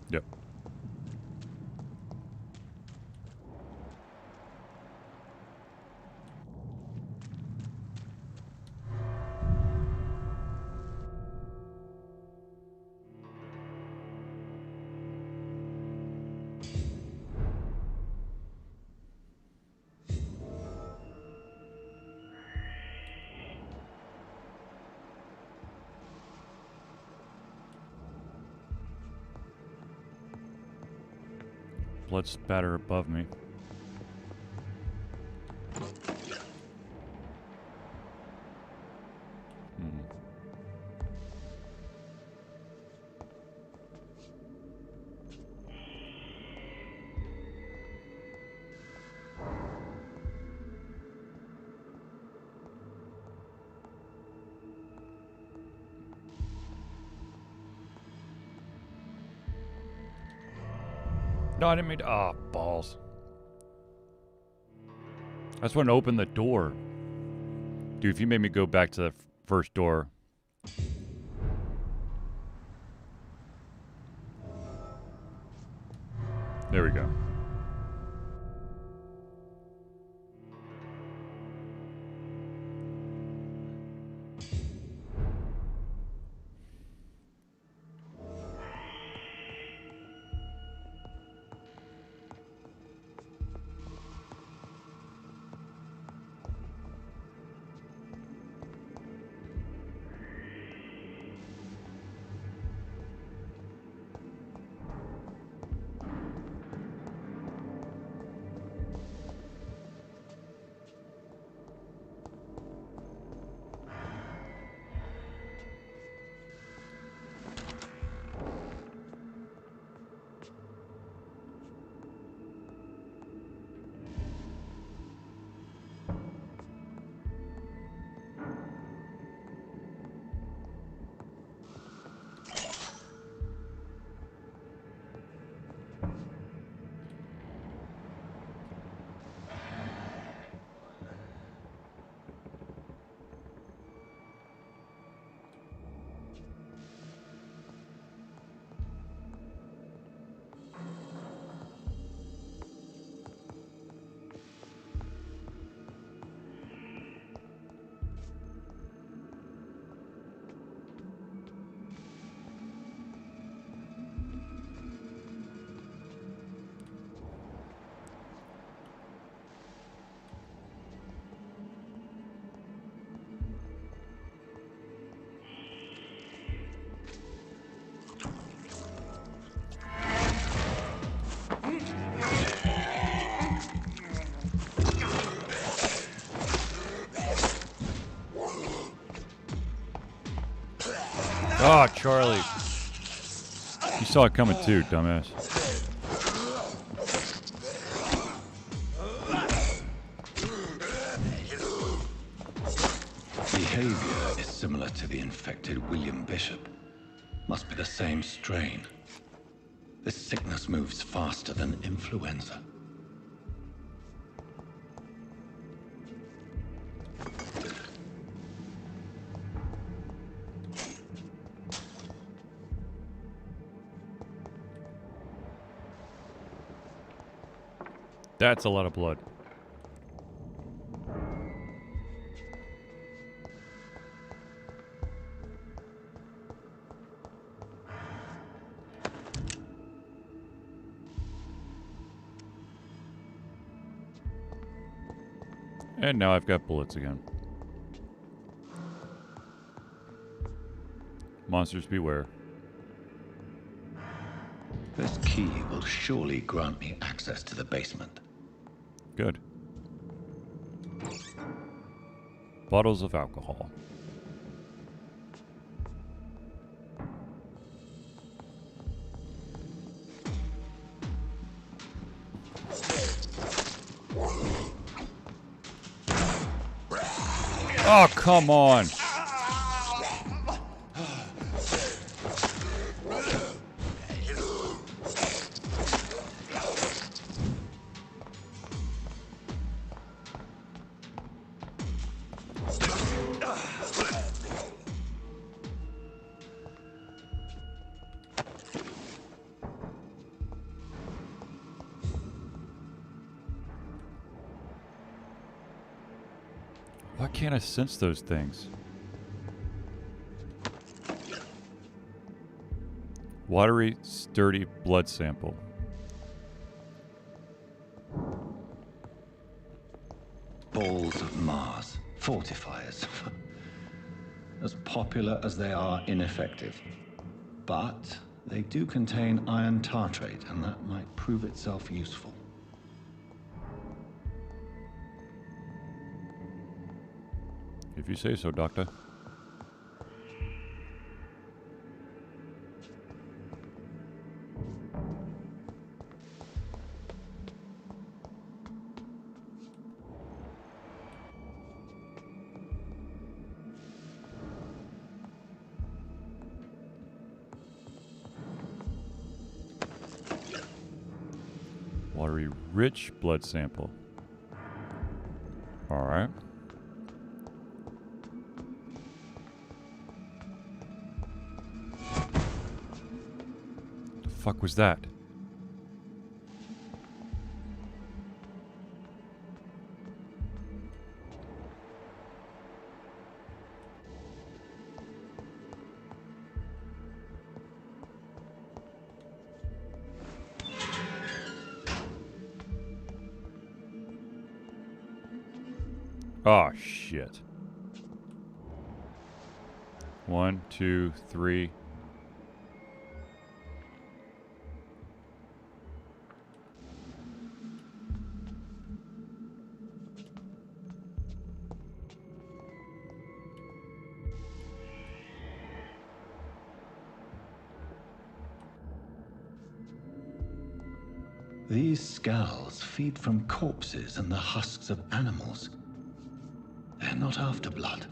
Yep. Blood spatter above me. No, I didn't mean to. Oh, balls. I just want to open the door. Dude, if you made me go back to the first door. There we go. Oh, Charlie. You saw it coming too, dumbass. Behavior is similar to the infected William Bishop. Must be the same strain. This sickness moves faster than influenza. That's a lot of blood. And now I've got bullets again. Monsters beware. This key will surely grant me access to the basement. Good. Bottles of alcohol. Oh, come on. Why can't I sense those things? Watery, sturdy blood sample. Balls of Mars. Fortifiers. As popular as they are ineffective. But they do contain iron tartrate, and that might prove itself useful. If you say so, Doctor. Watery, rich blood sample. All right. The fuck was that? Oh, shit. 1, 2, 3. These scowls feed from corpses and the husks of animals. They're not after blood.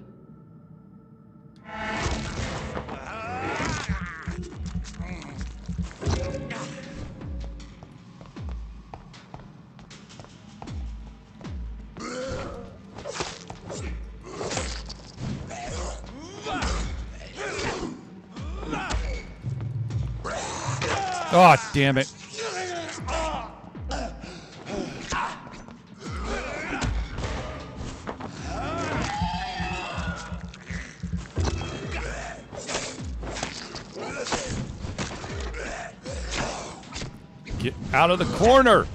Oh, damn it. Get out of the corner!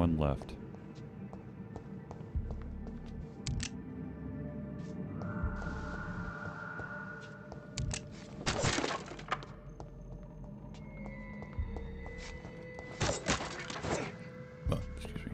one left. Oh, excuse me.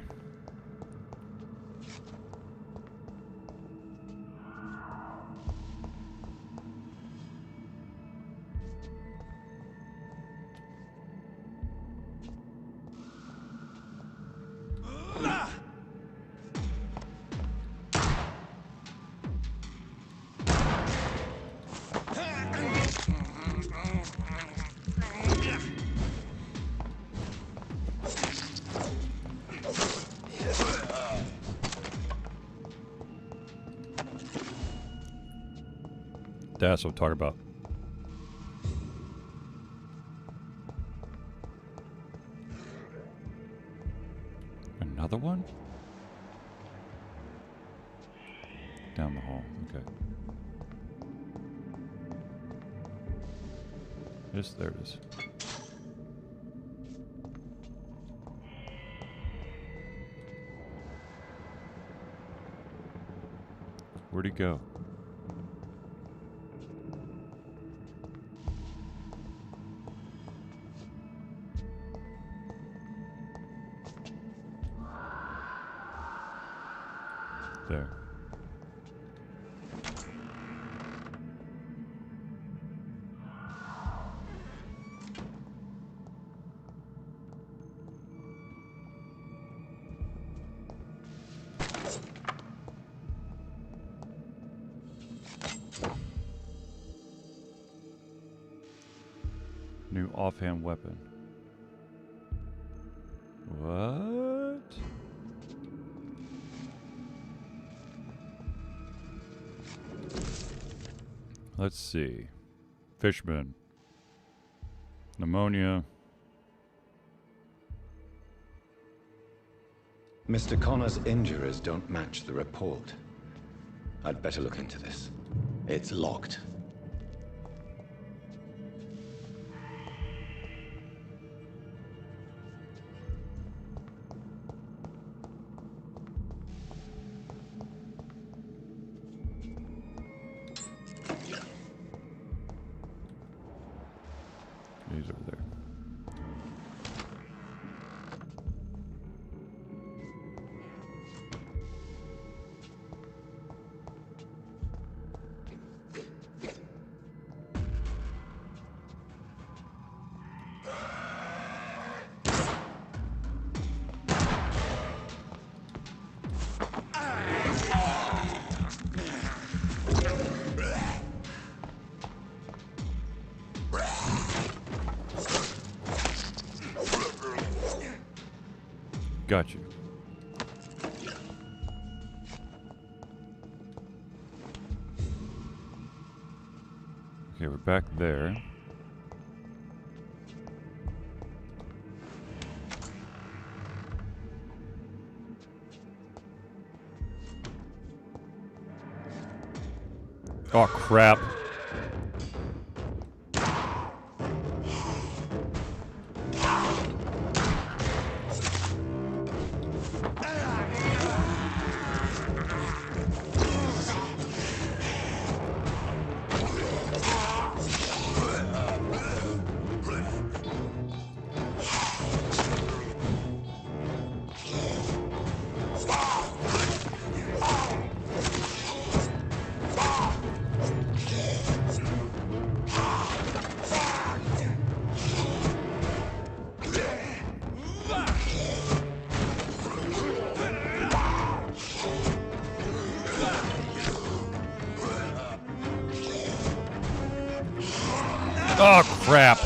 That's what I'm talking about. Another one? Down the hall. Okay. Yes, there it is. Where'd he go? There. New offhand weapon. What? Let's see. Fishman. Pneumonia. Mr. Connor's injuries don't match the report. I'd better look into this. It's locked. He's over there. Got you. Okay, we're back there. Oh, crap. Oh, crap.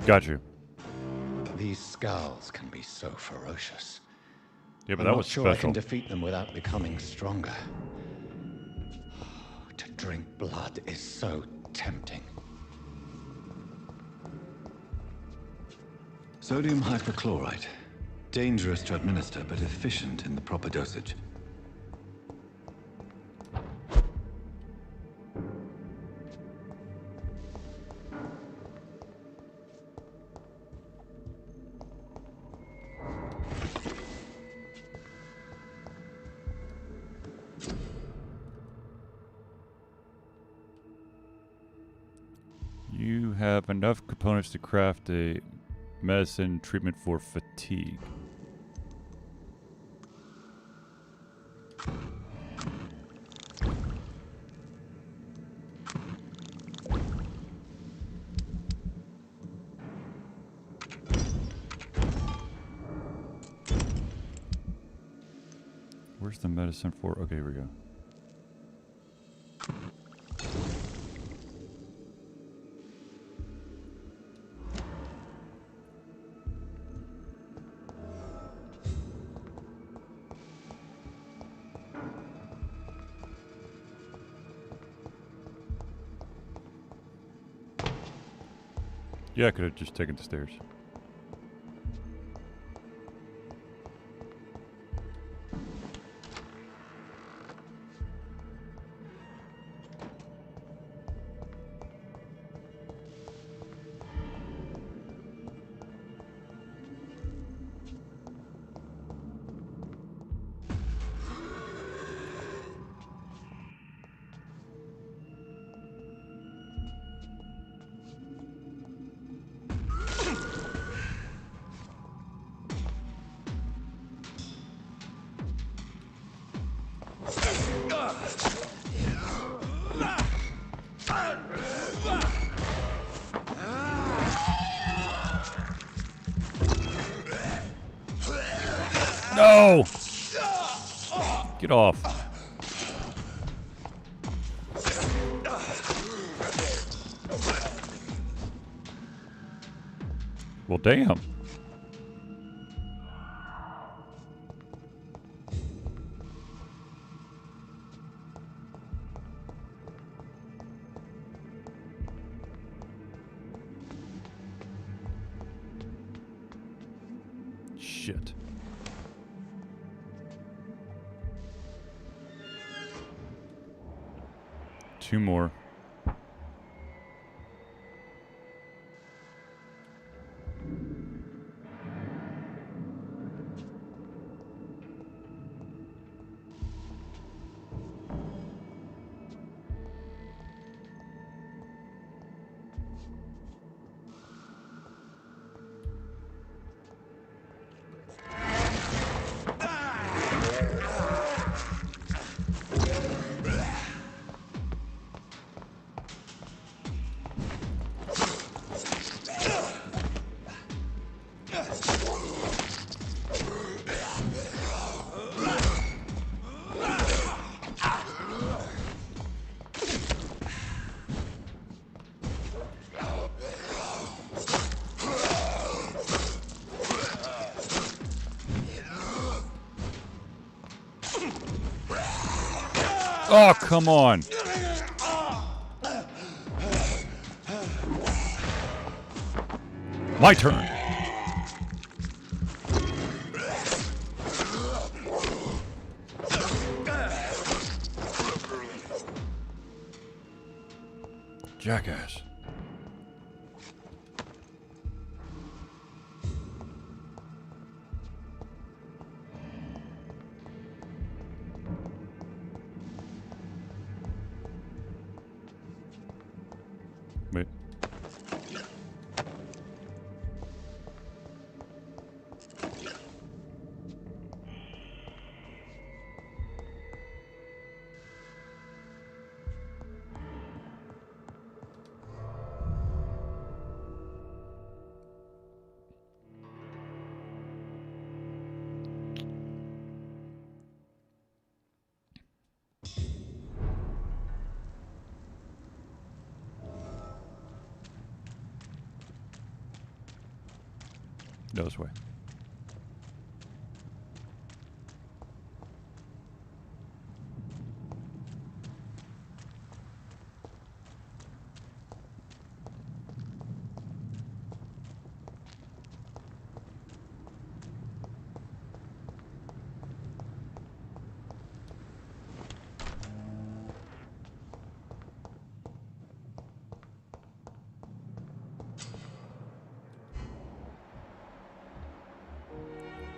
Got you. These scowls can be so ferocious. Yeah, but I'm that not was sure I special. can defeat them without becoming stronger. To drink blood is so tempting. Sodium hypochlorite. Dangerous to administer, but efficient in the proper dosage. You have enough components to craft a medicine treatment for fatigue. Where's the medicine for? Okay, here we go. Yeah, I could have just taken the stairs. No! Get off. Well, damn. Shit. Two more. Oh, come on. My turn. Jackass. Wait. This way.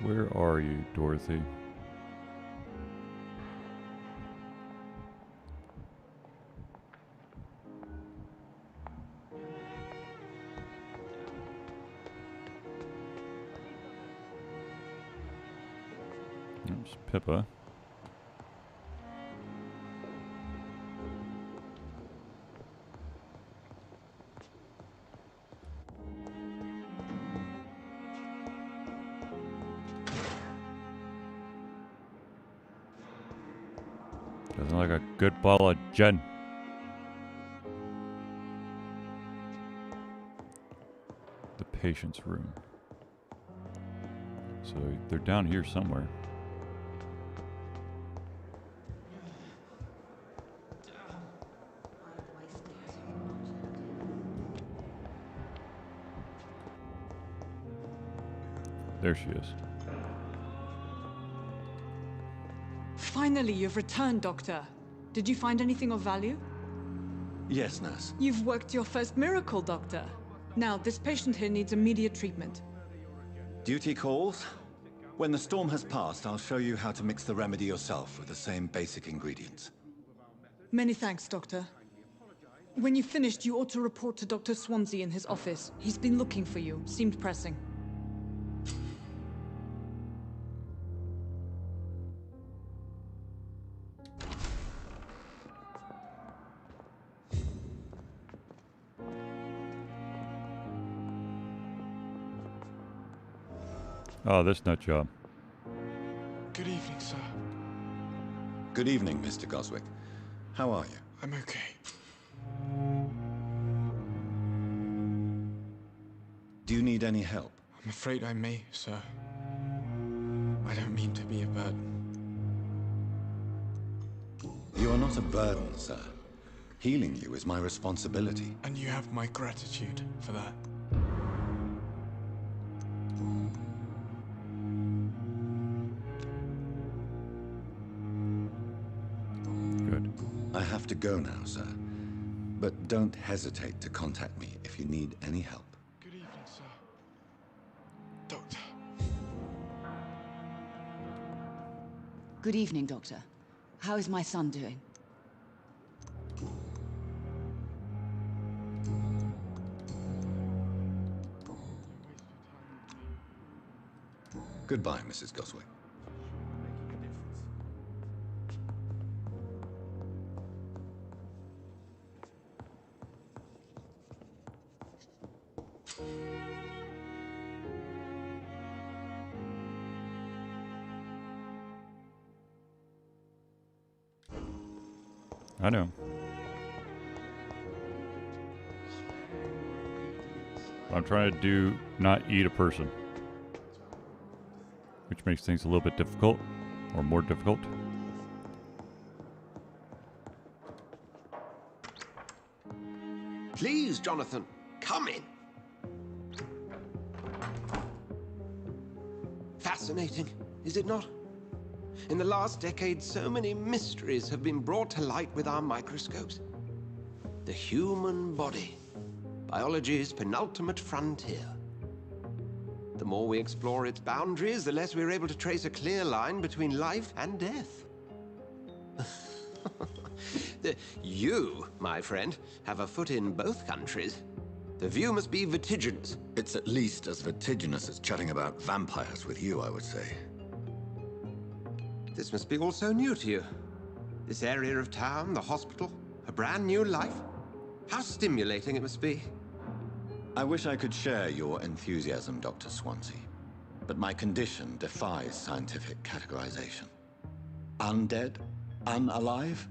Where are you, Dorothy? There's Pippa. Doesn't like a good bottle of gin. The patient's room. So they're down here somewhere. There she is. Finally, you've returned, Doctor. Did you find anything of value? Yes, nurse. You've worked your first miracle, Doctor. Now, this patient here needs immediate treatment. Duty calls. When the storm has passed, I'll show you how to mix the remedy yourself with the same basic ingredients. Many thanks, Doctor. When you've finished, you ought to report to Dr. Swansea in his office. He's been looking for you. Seemed pressing. Oh, this nut job. Good evening, sir. Good evening, Mr. Goswick. How are you? I'm okay. Do you need any help? I'm afraid I may, sir. I don't mean to be a burden. You are not a burden, sir. Healing you is my responsibility. And you have my gratitude for that. I have to go now, sir. But don't hesitate to contact me if you need any help. Good evening, sir. Doctor. Good evening, Doctor. How is my son doing? Goodbye, Mrs. Goswick. I know. I'm trying to do not eat a person, which makes things a little bit difficult, or more difficult. Please, Jonathan, come in. Fascinating, is it not? In the last decade, so many mysteries have been brought to light with our microscopes. The human body, biology's penultimate frontier. The more we explore its boundaries, the less we're able to trace a clear line between life and death. You, my friend, have a foot in both countries. The view must be vertiginous. It's at least as vertiginous as chatting about vampires with you, I would say. This must be all so new to you. This area of town, the hospital, a brand new life. How stimulating it must be. I wish I could share your enthusiasm, Dr. Swansea. But my condition defies scientific categorization. Undead? Unalive?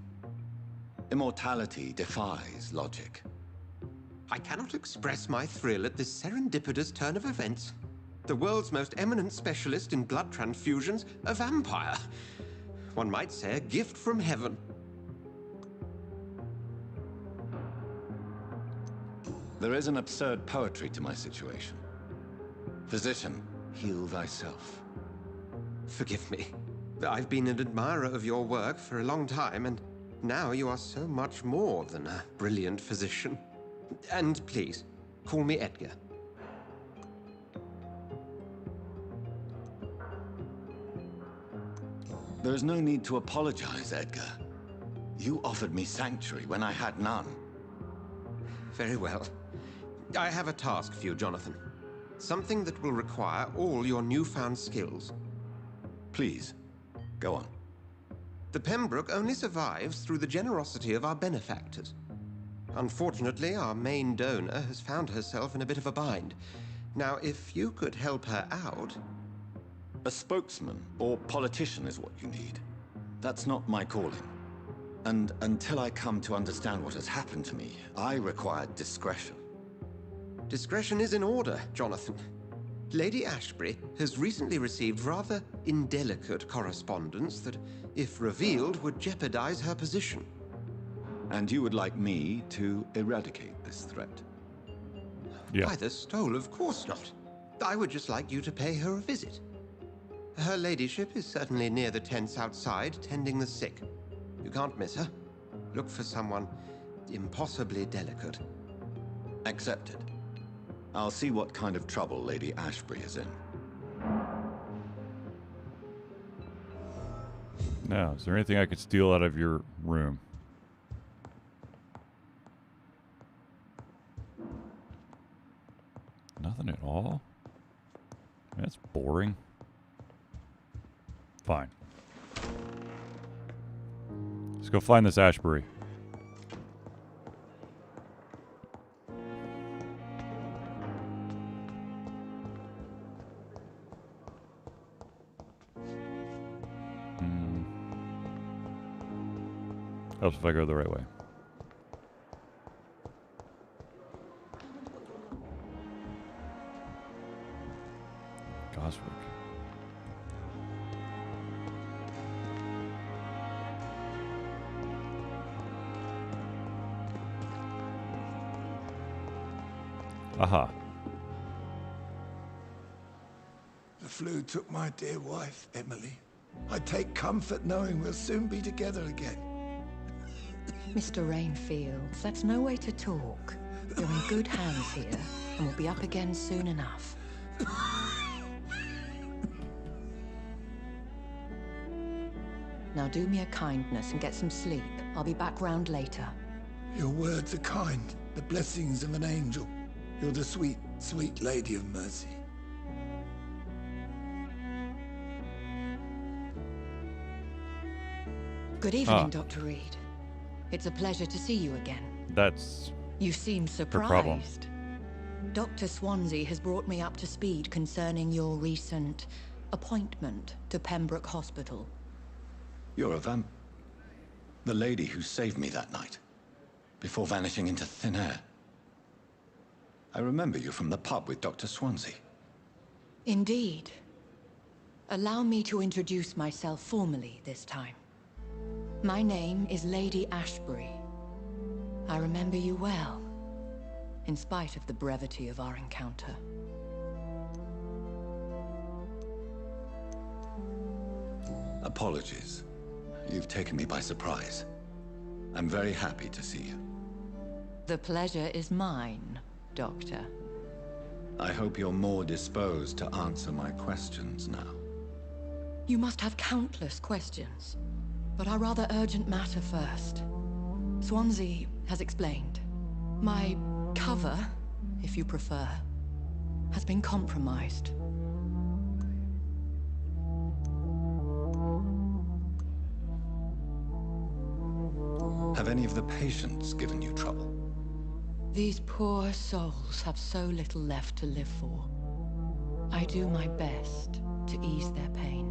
Immortality defies logic. I cannot express my thrill at this serendipitous turn of events. The world's most eminent specialist in blood transfusions, a vampire. One might say a gift from heaven. There is an absurd poetry to my situation. Physician, heal thyself. Forgive me. I've been an admirer of your work for a long time, and now you are so much more than a brilliant physician. And please, call me Edgar. There's no need to apologize, Edgar. You offered me sanctuary when I had none. Very well. I have a task for you, Jonathan. Something that will require all your newfound skills. Please, go on. The Pembroke only survives through the generosity of our benefactors. Unfortunately, our main donor has found herself in a bit of a bind. Now, if you could help her out... A spokesman or politician is what you need. That's not my calling. And until I come to understand what has happened to me, I require discretion. Discretion is in order, Jonathan. Lady Ashbury has recently received rather indelicate correspondence that, if revealed, would jeopardize her position. And you would like me to eradicate this threat? Yeah. By the stole, of course not. I would just like you to pay her a visit. Her ladyship is certainly near the tents outside, tending the sick. You can't miss her. Look for someone impossibly delicate. Accepted. I'll see what kind of trouble Lady Ashbury is in. Now, is there anything I could steal out of your room? Nothing at all? That's boring. Fine. Let's go find this Ashbury. Helps if I go the right way. Goswick. Aha. The flu took my dear wife, Emily. I take comfort knowing we'll soon be together again. Mr. Rainfields, that's no way to talk. You're in good hands here, and we'll be up again soon enough. Now do me a kindness and get some sleep. I'll be back round later. Your words are kind, the blessings of an angel. You're the sweet, sweet Lady of Mercy. Good evening, Dr. Reed. It's a pleasure to see you again. That's You seem surprised. Dr. Swansea has brought me up to speed concerning your recent appointment to Pembroke Hospital. You're a the lady who saved me that night, before vanishing into thin air. I remember you from the pub with Dr. Swansea. Indeed. Allow me to introduce myself formally this time. My name is Lady Ashbury. I remember you well, in spite of the brevity of our encounter. Apologies. You've taken me by surprise. I'm very happy to see you. The pleasure is mine, Doctor. I hope you're more disposed to answer my questions now. You must have countless questions, but our rather urgent matter first. Swansea has explained. My cover, if you prefer, has been compromised. Have any of the patients given you trouble? These poor souls have so little left to live for. I do my best to ease their pain.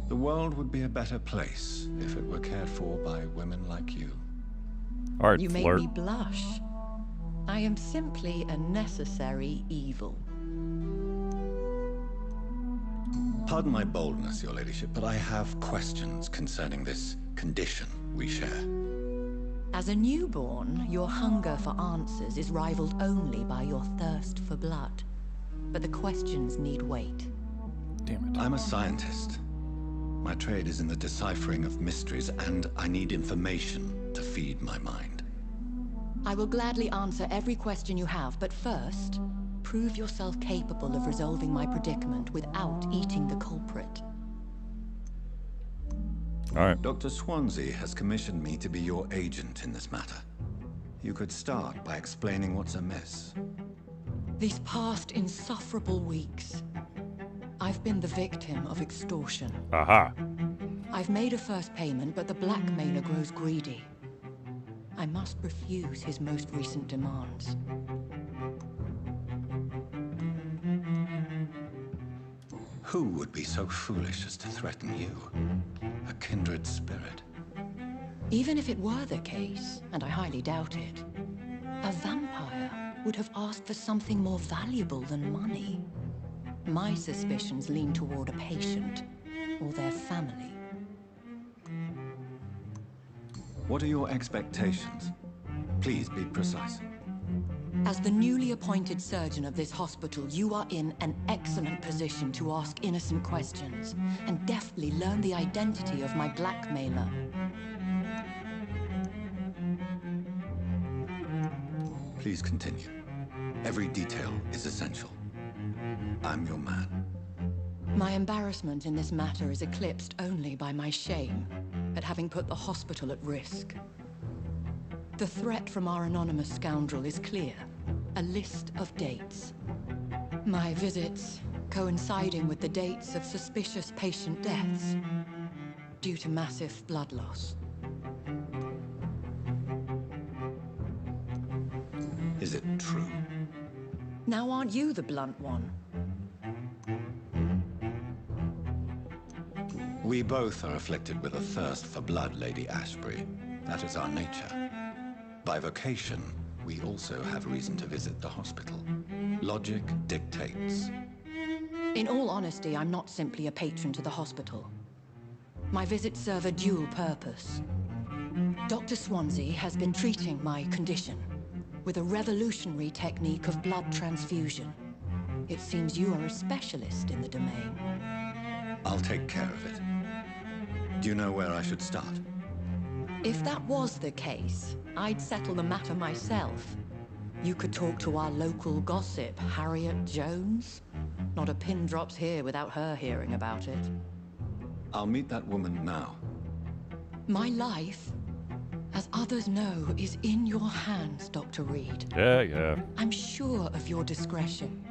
The world would be a better place if it were cared for by women like you. All right, you make flirt. me blush. I am simply a necessary evil. Pardon my boldness, Your Ladyship, but I have questions concerning this condition we share. As a newborn, your hunger for answers is rivaled only by your thirst for blood. But the questions need wait. Damn it. I'm a scientist. My trade is in the deciphering of mysteries, and I need information to feed my mind. I will gladly answer every question you have, but first, prove yourself capable of resolving my predicament without eating the culprit. All right. Dr. Swansea has commissioned me to be your agent in this matter. You could start by explaining what's amiss. These past insufferable weeks, I've been the victim of extortion. Aha. I've made a first payment, but the blackmailer grows greedy. I must refuse his most recent demands. Who would be so foolish as to threaten you? A kindred spirit. Even if it were the case, and I highly doubt it, a vampire would have asked for something more valuable than money. My suspicions lean toward a patient, or their family. What are your expectations? Please be precise. As the newly appointed surgeon of this hospital, you are in an excellent position to ask innocent questions and deftly learn the identity of my blackmailer. Please continue. Every detail is essential. I'm your man. My embarrassment in this matter is eclipsed only by my shame at having put the hospital at risk. The threat from our anonymous scoundrel is clear. A list of dates. My visits coinciding with the dates of suspicious patient deaths due to massive blood loss. Is it true? Now aren't you the blunt one? We both are afflicted with a thirst for blood, Lady Ashbury. That is our nature. By vocation, we also have reason to visit the hospital. Logic dictates. In all honesty, I'm not simply a patron to the hospital. My visits serve a dual purpose. Dr. Swansea has been treating my condition with a revolutionary technique of blood transfusion. It seems you are a specialist in the domain. I'll take care of it. Do you know where I should start? If that was the case, I'd settle the matter myself. You could talk to our local gossip, Harriet Jones. Not a pin drops here without her hearing about it. I'll meet that woman now. My life, as others know, is in your hands, Dr. Reed. Yeah. I'm sure of your discretion,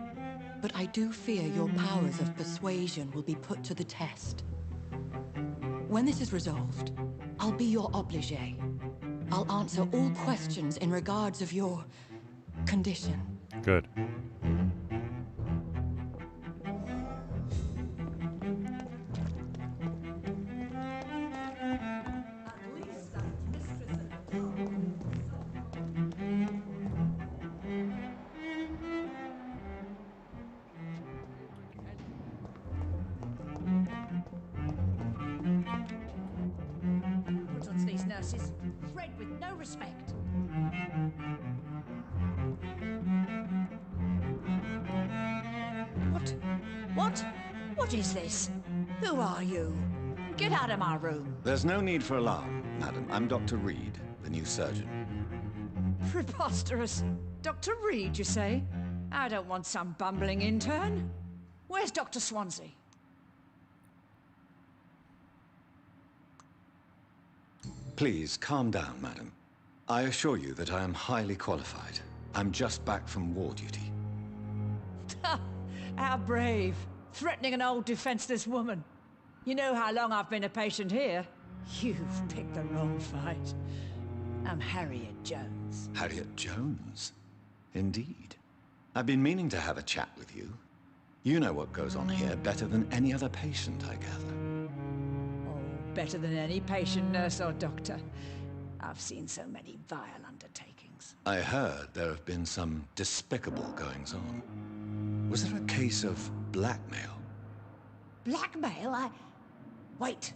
but I do fear your powers of persuasion will be put to the test. When this is resolved, I'll be your obligé. I'll answer all questions in regards of your condition. Good. These nurses thread with no respect. What is this? Who are you? Get out of my room. There's no need for alarm, madam. I'm Dr. Reed, the new surgeon. Preposterous. Dr. Reed, you say? I don't want some bumbling intern. Where's Dr. Swansea? Please, calm down, madam. I assure you that I am highly qualified. I'm just back from war duty. How brave. Threatening an old defenseless woman. You know how long I've been a patient here? You've picked the wrong fight. I'm Harriet Jones. Harriet Jones? Indeed. I've been meaning to have a chat with you. You know what goes on here better than any other patient, I gather. Better than any patient, nurse, or doctor. I've seen so many vile undertakings. I heard there have been some despicable goings-on. Was it a case of blackmail? Blackmail? Wait.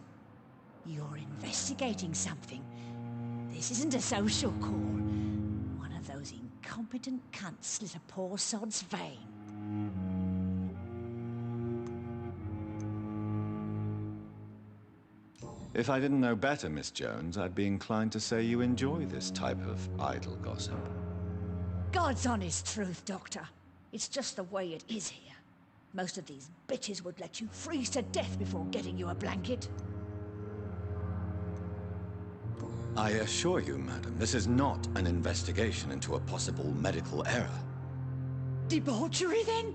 You're investigating something. This isn't a social call. One of those incompetent cunts slit a poor sod's vein. If I didn't know better, Miss Jones, I'd be inclined to say you enjoy this type of idle gossip. God's honest truth, Doctor. It's just the way it is here. Most of these bitches would let you freeze to death before getting you a blanket. I assure you, madam, this is not an investigation into a possible medical error. Debauchery, then?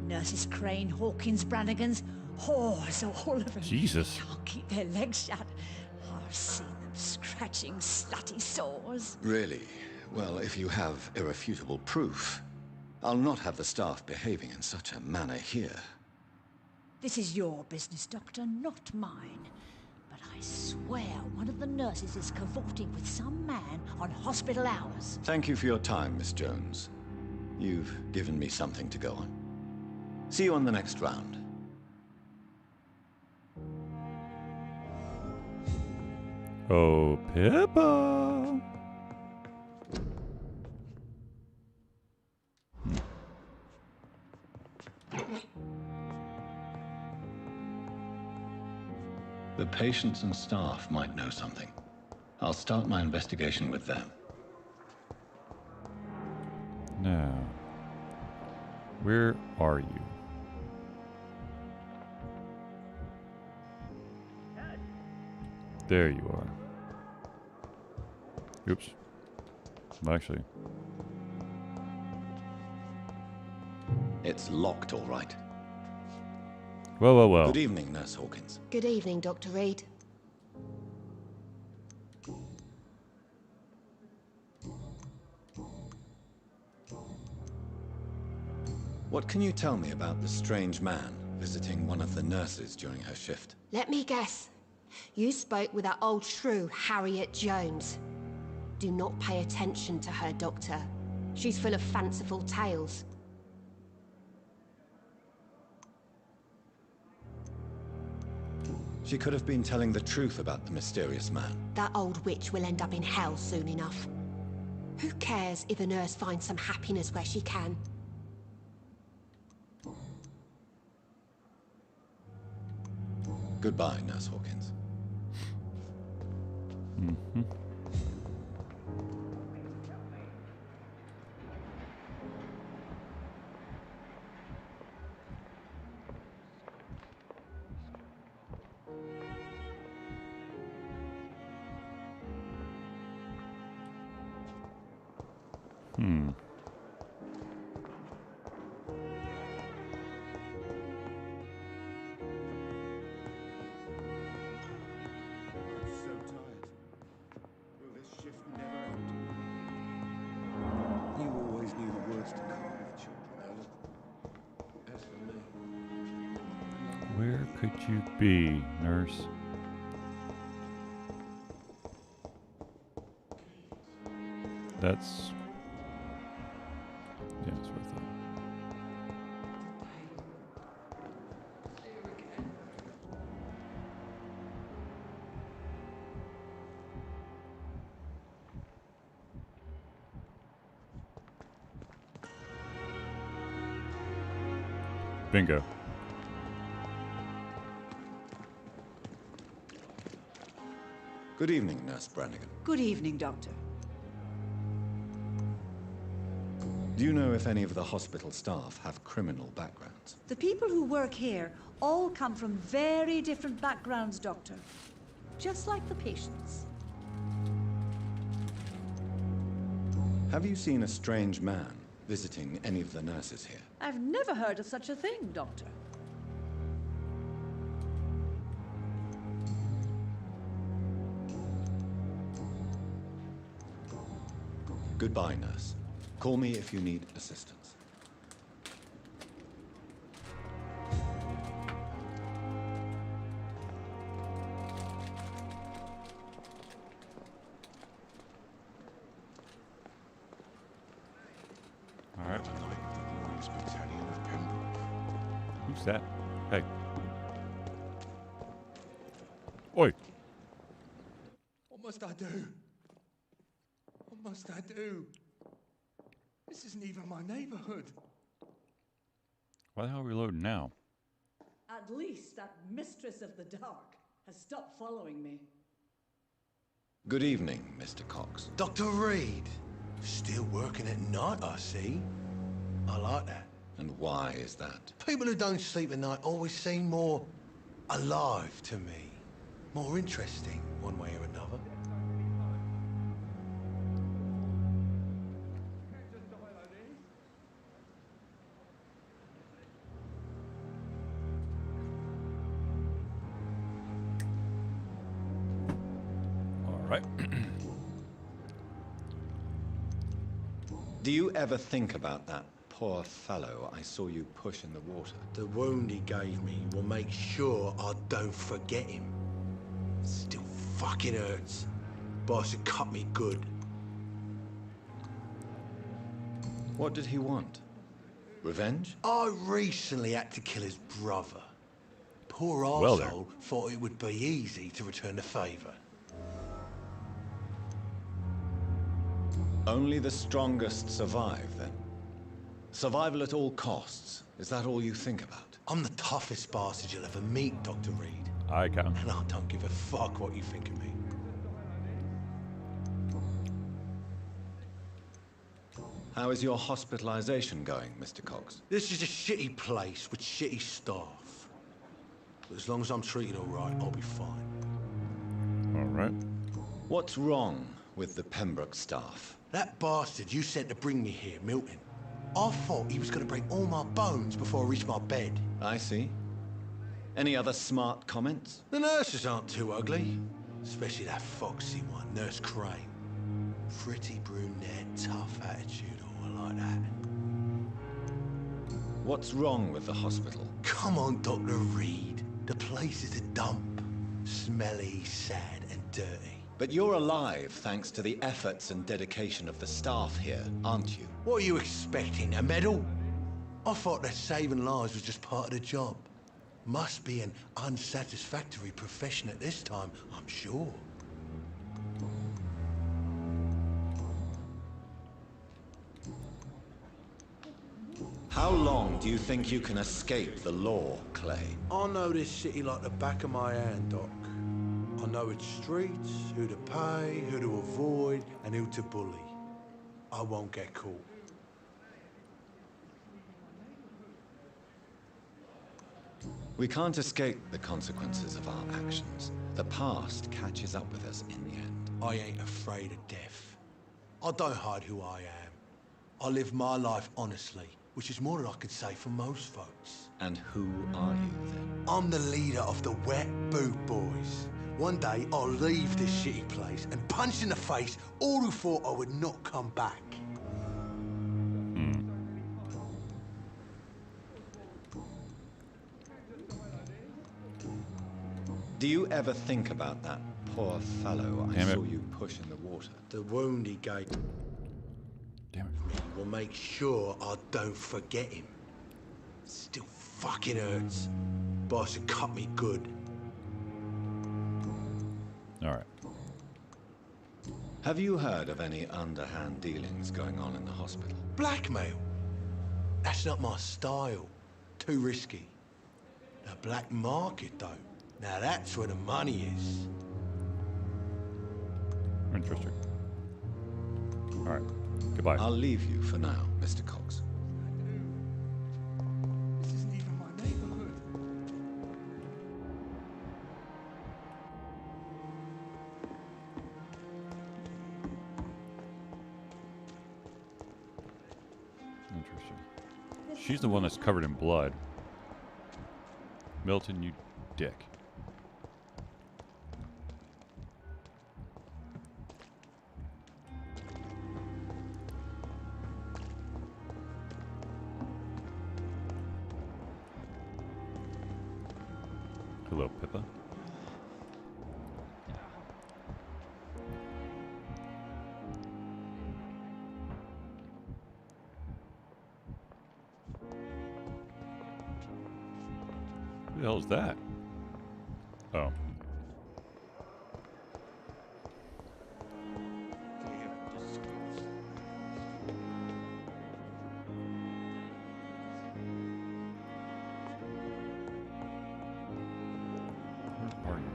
Nurses Crane, Hawkins, Brannigans, whores, all of them. Jesus. Can't keep their legs shut. I've seen them scratching slutty sores. Really? Well, if you have irrefutable proof, I'll not have the staff behaving in such a manner here. This is your business, Doctor, not mine. But I swear one of the nurses is cavorting with some man on hospital hours. Thank you for your time, Miss Jones. You've given me something to go on. See you on the next round. Oh, Pippa. The patients and staff might know something. I'll start my investigation with them. Now, where are you? There you are. Oops. Actually. It's locked, all right. Well, well, well. Good evening, Nurse Hawkins. Good evening, Dr. Reed. What can you tell me about the strange man visiting one of the nurses during her shift? Let me guess. You spoke with that old shrew, Harriet Jones. Do not pay attention to her, Doctor. She's full of fanciful tales. She could have been telling the truth about the mysterious man. That old witch will end up in hell soon enough. Who cares if a nurse finds some happiness where she can? Goodbye, Nurse Hawkins. Mm-hmm. Where could you be, nurse? That's... yeah, that's what I thought. Bingo. Good evening, Nurse Brannigan. Good evening, Doctor. Do you know if any of the hospital staff have criminal backgrounds? The people who work here all come from very different backgrounds, Doctor. Just like the patients. Have you seen a strange man visiting any of the nurses here? I've never heard of such a thing, Doctor. Goodbye, nurse. Call me if you need assistance. All right. Royals Battalion of Pembroke. Who's that? Hey. Oi. What must I do? What must I do? This isn't even my neighborhood. Why the hell are we loading now? At least that mistress of the dark has stopped following me. Good evening, Mr. Cox. Dr. Reed. Still working at night, I see. I like that. And why is that? People who don't sleep at night always seem more alive to me. More interesting, one way or another. All right. Do you ever think about that poor fellow I saw you push in the water? The wound he gave me will make sure I don't forget him. Still fucking hurts. Boss had cut me good. What did he want? Revenge? I recently had to kill his brother. Poor Well then. arsehole thought it would be easy to return the favour. Only the strongest survive, then? Survival at all costs. Is that all you think about? I'm the toughest bastard you'll ever meet, Dr. Reed. I can. And I don't give a fuck what you think of me. How is your hospitalization going, Mr. Cox? This is a shitty place with shitty staff. But as long as I'm treated all right, I'll be fine. All right. What's wrong with the Pembroke staff? That bastard you sent to bring me here, Milton. I thought he was going to break all my bones before I reached my bed. I see. Any other smart comments? The nurses aren't too ugly. Especially that foxy one, Nurse Crane. Pretty brunette, tough attitude, all like that. What's wrong with the hospital? Come on, Dr. Reed. The place is a dump. Smelly, sad, and dirty. But you're alive thanks to the efforts and dedication of the staff here, aren't you? What are you expecting, a medal? I thought that saving lives was just part of the job. Must be an unsatisfactory profession at this time, I'm sure. How long do you think you can escape the law, Clay? I know this city like the back of my hand, Doc. I know its streets, who to pay, who to avoid, and who to bully. I won't get caught. We can't escape the consequences of our actions. The past catches up with us in the end. I ain't afraid of death. I don't hide who I am. I live my life honestly, which is more than I could say for most folks. And who are you, then? I'm the leader of the Wet Boot Boys. One day, I'll leave this shitty place and punch in the face all who thought I would not come back. Do you ever think about that poor fellow I saw you push in the water? The wound he gave Damn it. will make sure I don't forget him. Still fucking hurts. Boss had cut me good. All right. Have you heard of any underhand dealings going on in the hospital? Blackmail? That's not my style. Too risky. The black market, though. Now that's where the money is. Interesting. All right. Goodbye. I'll leave you for now, Mr. Cox. This isn't even my neighborhood. Interesting. She's the one that's covered in blood. Milton, you dick. Hello, Pippa. Who the hell is that? Oh. Where are you?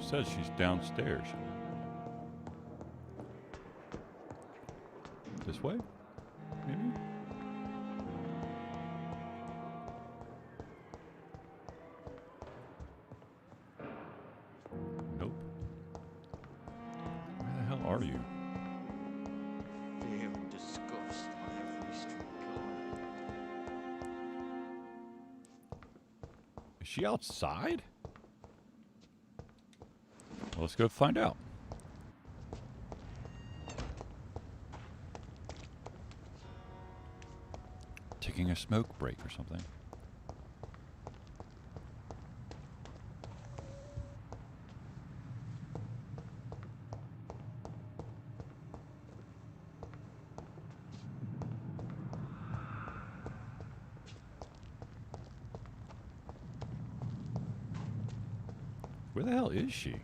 says she's downstairs. This way? Maybe? Nope. Where the hell are you? Feel disgust on every street corner. Is she outside? Well, let's go find out. Taking a smoke break or something. Where the hell is she?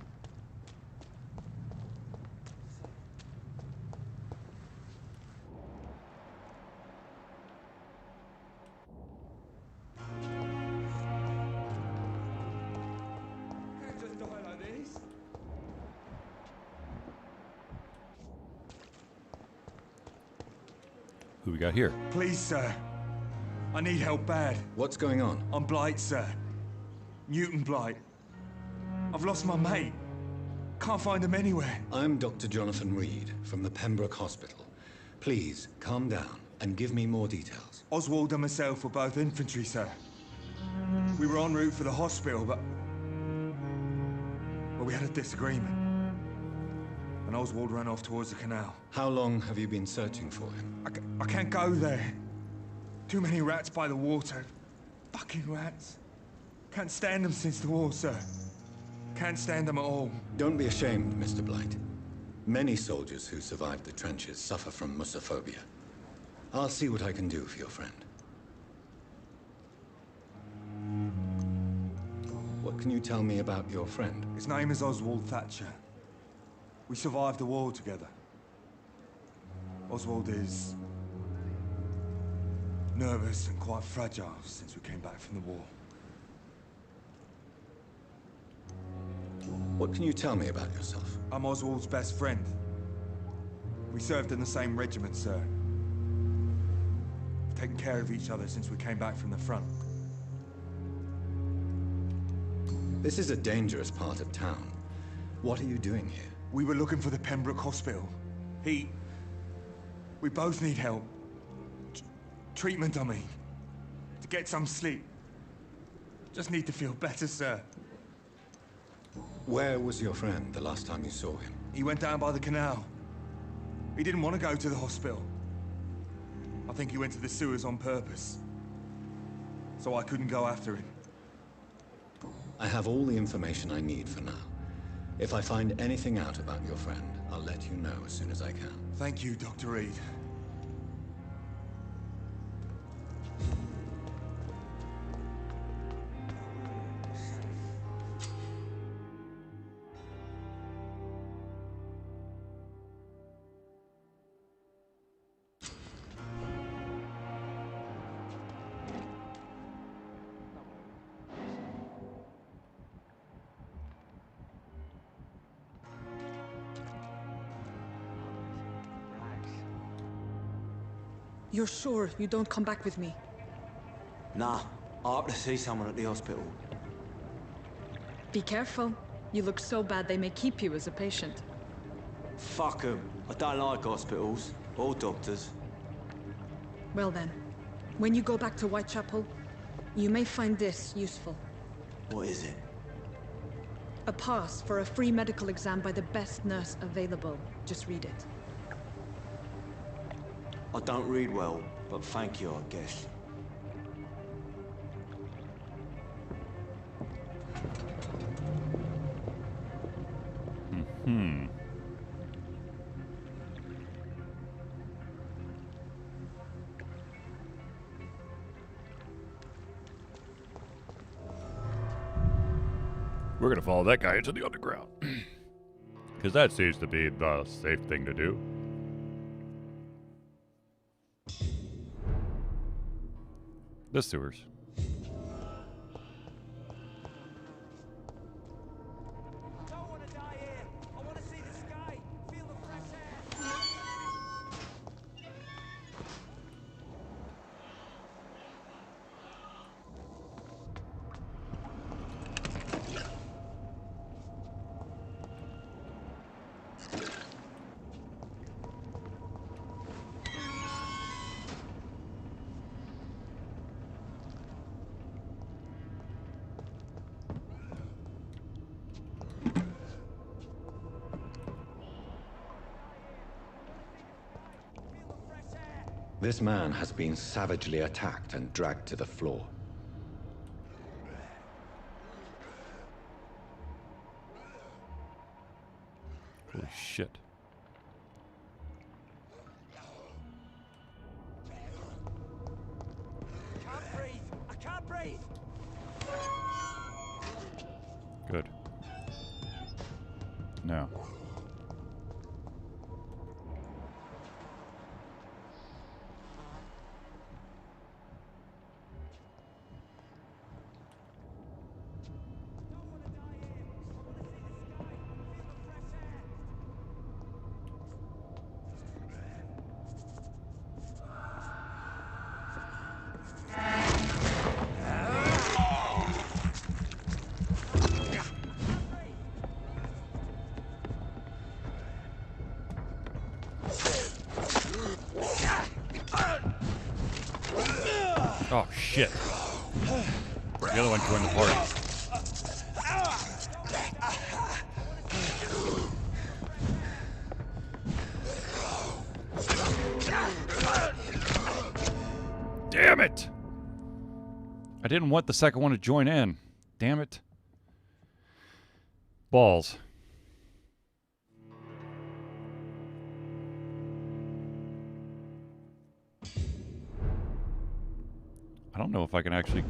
Who we got here? Please, sir. I need help bad. What's going on? I'm Blight, sir. Newton Blight. I've lost my mate. Can't find him anywhere. I'm Dr. Jonathan Reed from the Pembroke Hospital. Please, calm down and give me more details. Oswald and myself were both infantry, sir. We were en route for the hospital, but we had a disagreement. And Oswald ran off towards the canal. How long have you been searching for him? I can't go there. Too many rats by the water. Fucking rats. Can't stand them since the war, sir. Can't stand them at all. Don't be ashamed, Mr. Blight. Many soldiers who survived the trenches suffer from Phobia. I'll see what I can do for your friend. What can you tell me about your friend? His name is Oswald Thatcher. We survived the war together. Oswald is nervous and quite fragile since we came back from the war. What can you tell me about yourself? I'm Oswald's best friend. We served in the same regiment, sir. We've taken care of each other since we came back from the front. This is a dangerous part of town. What are you doing here? We were looking for the Pembroke Hospital. We both need help. Treatment, I mean. To get some sleep. Just need to feel better, sir. Where was your friend the last time you saw him? He went down by the canal. He didn't want to go to the hospital. I think he went to the sewers on purpose. So I couldn't go after him. I have all the information I need for now. If I find anything out about your friend, I'll let you know as soon as I can. Thank you, Dr. Reed. You're sure you don't come back with me? Nah, I ought to see someone at the hospital. Be careful. You look so bad they may keep you as a patient. Fuck 'em. I don't like hospitals, or doctors. Well then, when you go back to Whitechapel, you may find this useful. What is it? A pass for a free medical exam by the best nurse available. Just read it. I don't read well, but thank you, I guess. We're gonna follow that guy into the underground. Because that seems to be the safe thing to do. The sewers. I don't want This man has been savagely attacked and dragged to the floor. Holy shit. I can't breathe! I can't breathe! Good. Now. Oh, shit. The other one joined the party. Damn it! I didn't want the second one to join in. Damn it. Balls. I don't know if I can actually...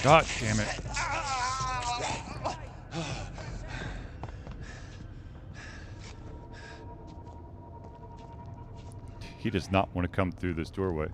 God damn it. He does not want to come through this doorway.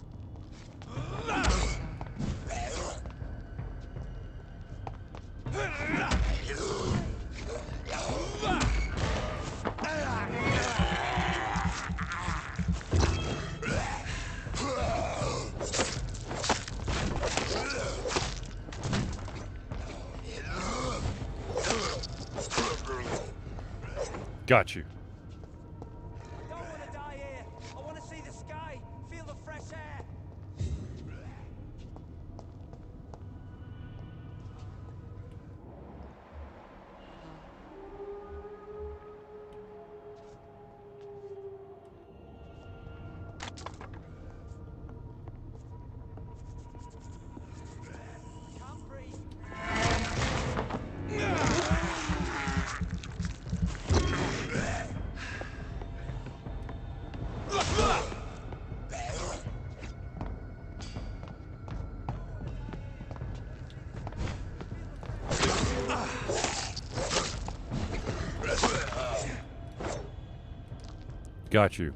Got you. I don't want to die here. I want to see the sky, feel the fresh air. Got you.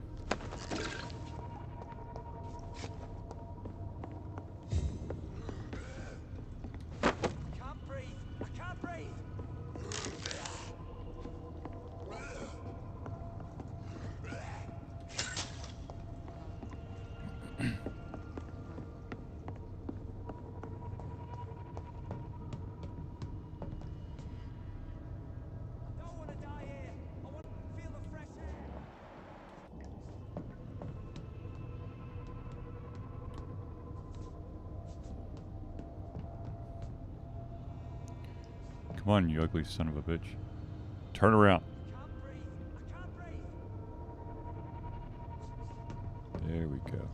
Come on, you ugly son of a bitch. Turn around. There we go.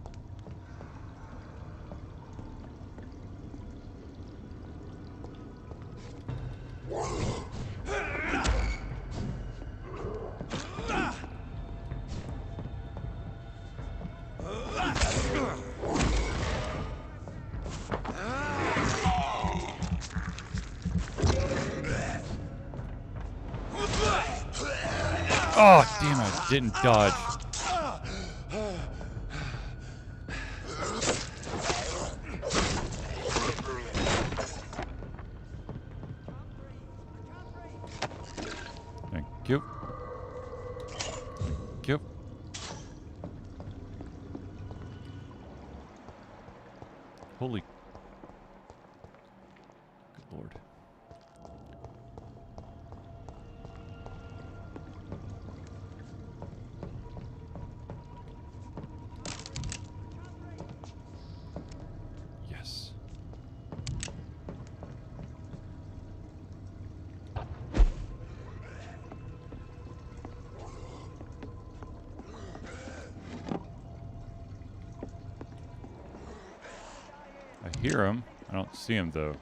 Oh, damn it, I didn't dodge. Thank you. Thank you. Holy. Good Lord. Yes. I hear him. I don't see him though.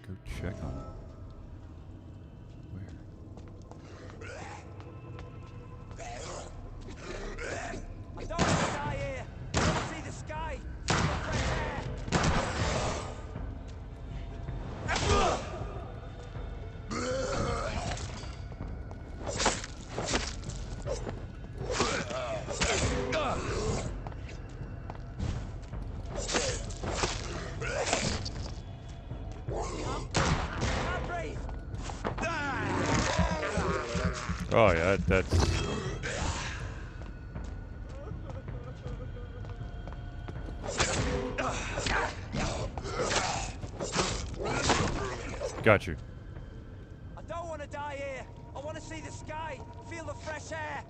Go check on him. I don't want to die here. I want to see the sky. Feel the fresh air. Can't breathe. Oh yeah, that's. Got you. I don't want to die here. I want to see the sky. Feel the fresh air.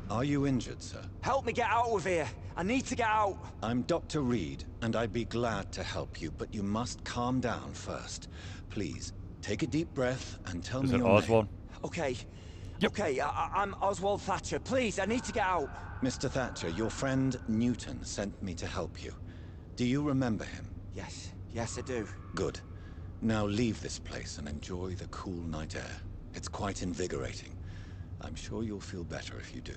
Are you injured, sir? Help me get out of here. I need to get out. I'm Dr. Reed, and I'd be glad to help you, but you must calm down first. Please, take a deep breath and tell me Is it your Oswald? name. Okay. Okay, I'm Oswald Thatcher. Please, I need to get out. Mr. Thatcher, your friend Newton sent me to help you. Do you remember him? Yes. Yes, I do. Good. Now leave this place and enjoy the cool night air. It's quite invigorating. I'm sure you'll feel better if you do.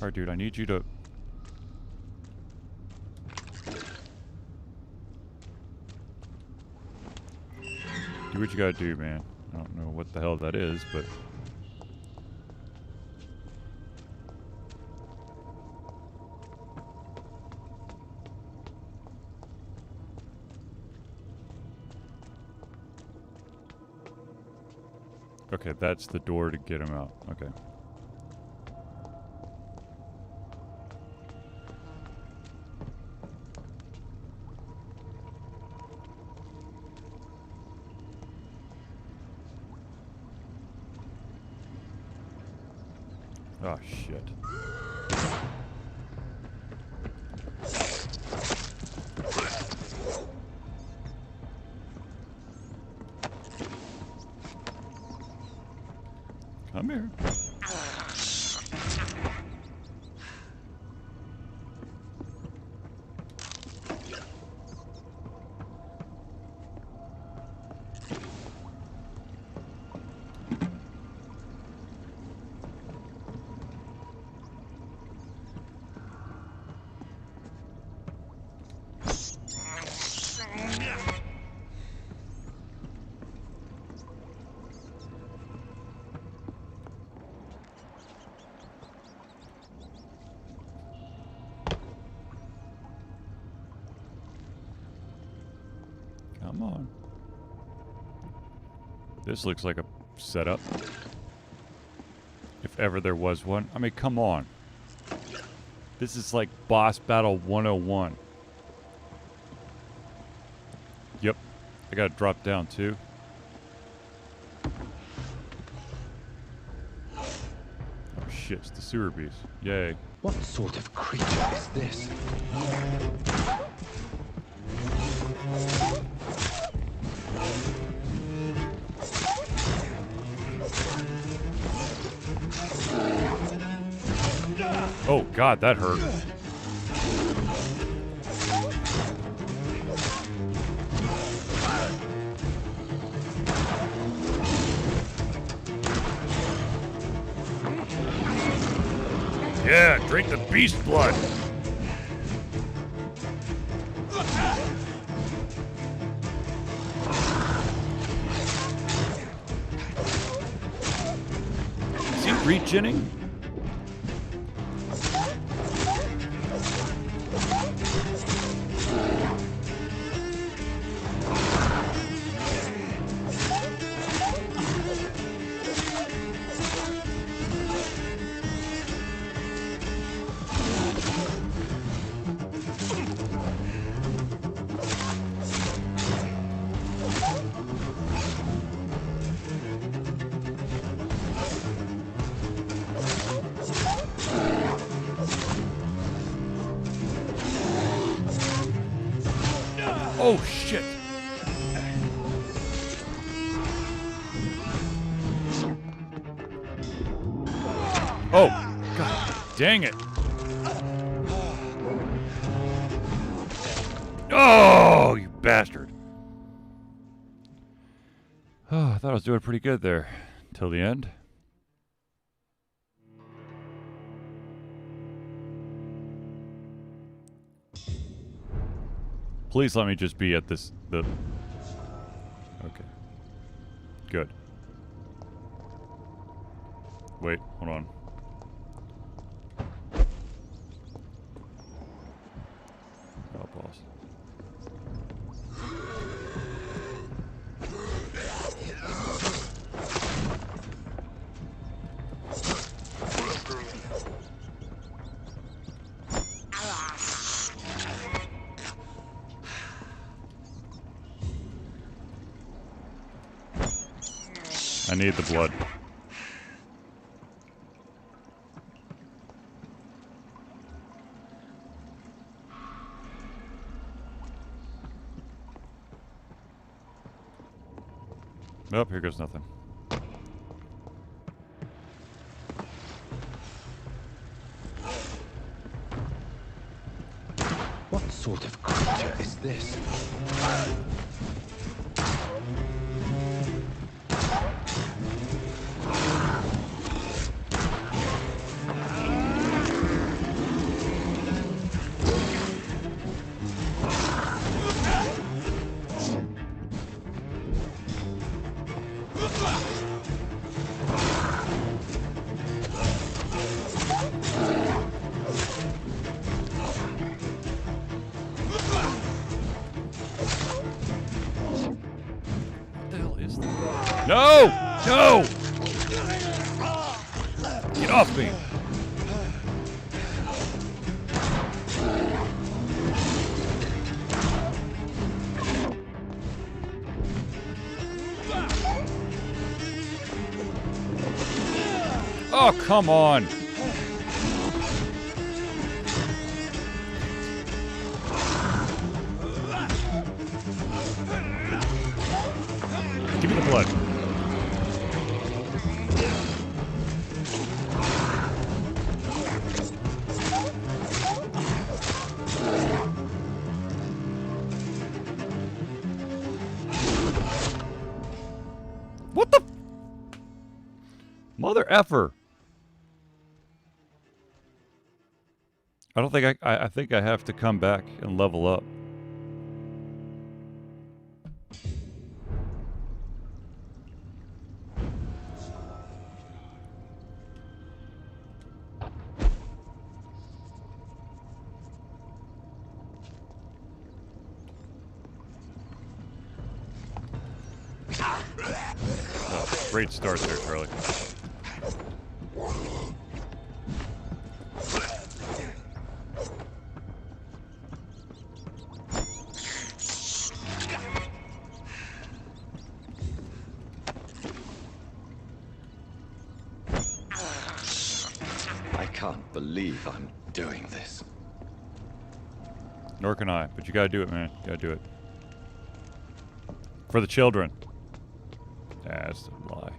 Alright, dude, I need you to... do what you gotta do, man. I don't know what the hell that is, but... okay, that's the door to get him out. Okay. Oh, shit. Come here. Come on. This looks like a setup. If ever there was one. I mean, come on. This is like boss battle 101. Yep. I gotta drop down too. Oh shit, it's the sewer beast. Yay. What sort of creature is this? Oh god, that hurt. Yeah, drink the beast blood. Is he regening? Oh, shit. Oh, god dang it. Oh, you bastard. Oh, I thought I was doing pretty good there. Till the end. Please let me just be at this, okay. Good. Wait, hold on. I'll pause. I need the blood. Nope, here goes nothing. What sort of creature is this? No! No! Get off me! Oh, come on! Give me the blood. What the? Mother effer. I don't think I think I have to come back and level up. Oh, great start there, Charlie. I can't believe I'm doing this. Nor can I, but you gotta do it, man. You gotta do it. For the children. That's a lie.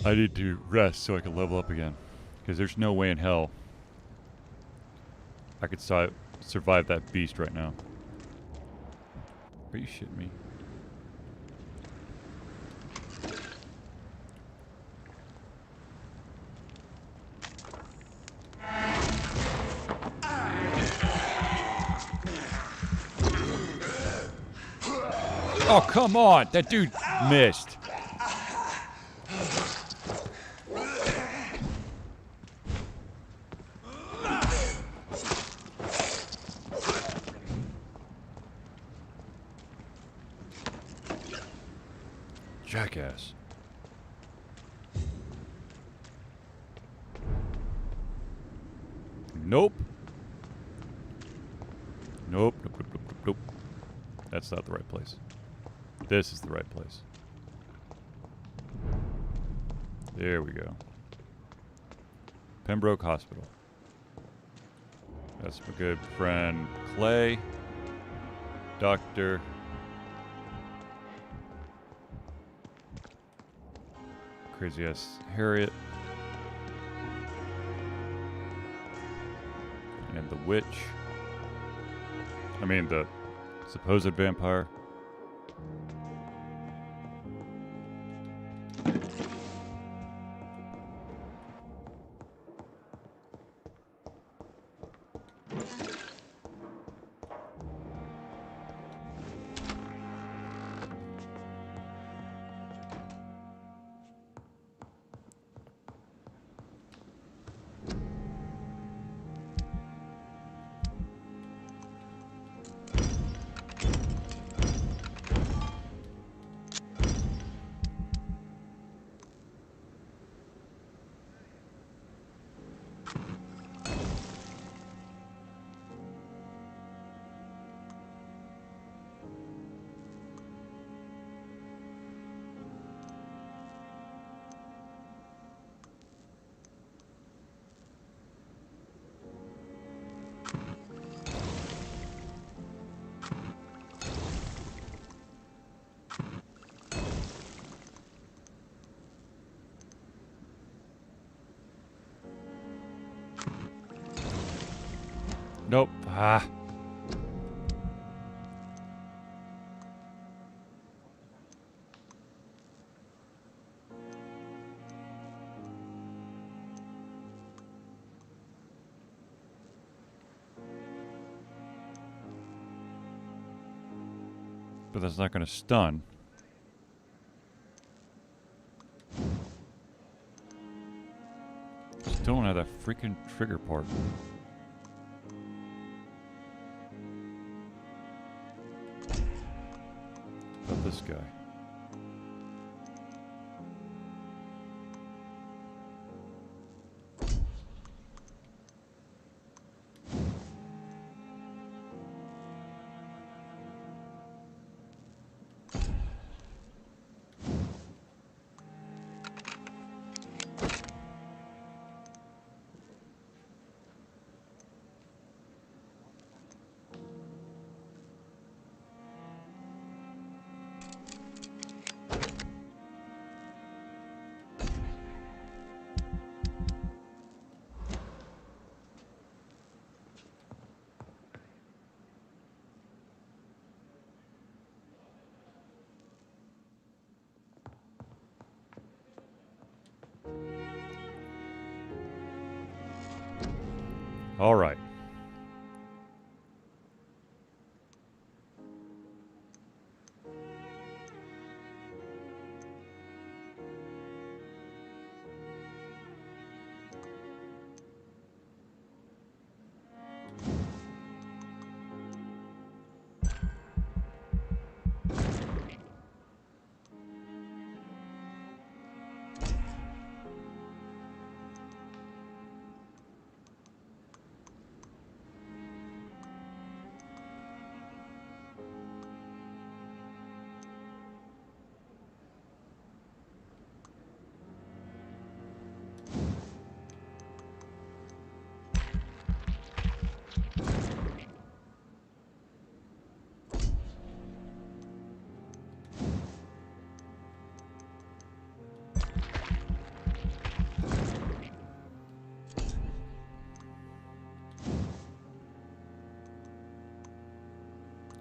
I need to rest so I can level up again. Because there's no way in hell I could survive that beast right now. Are you shitting me? Oh, come on! That dude missed. Jackass. Nope. Nope. Nope. Nope. Nope. Nope. That's not the right place. This is the right place. There we go. Pembroke Hospital. That's my good friend Clay. Doctor. Crazy ass Harriet. And the witch. I mean, the supposed vampire. Nope. Ah. But that's not going to stun. Still don't have that freaking trigger part. About this guy. All right.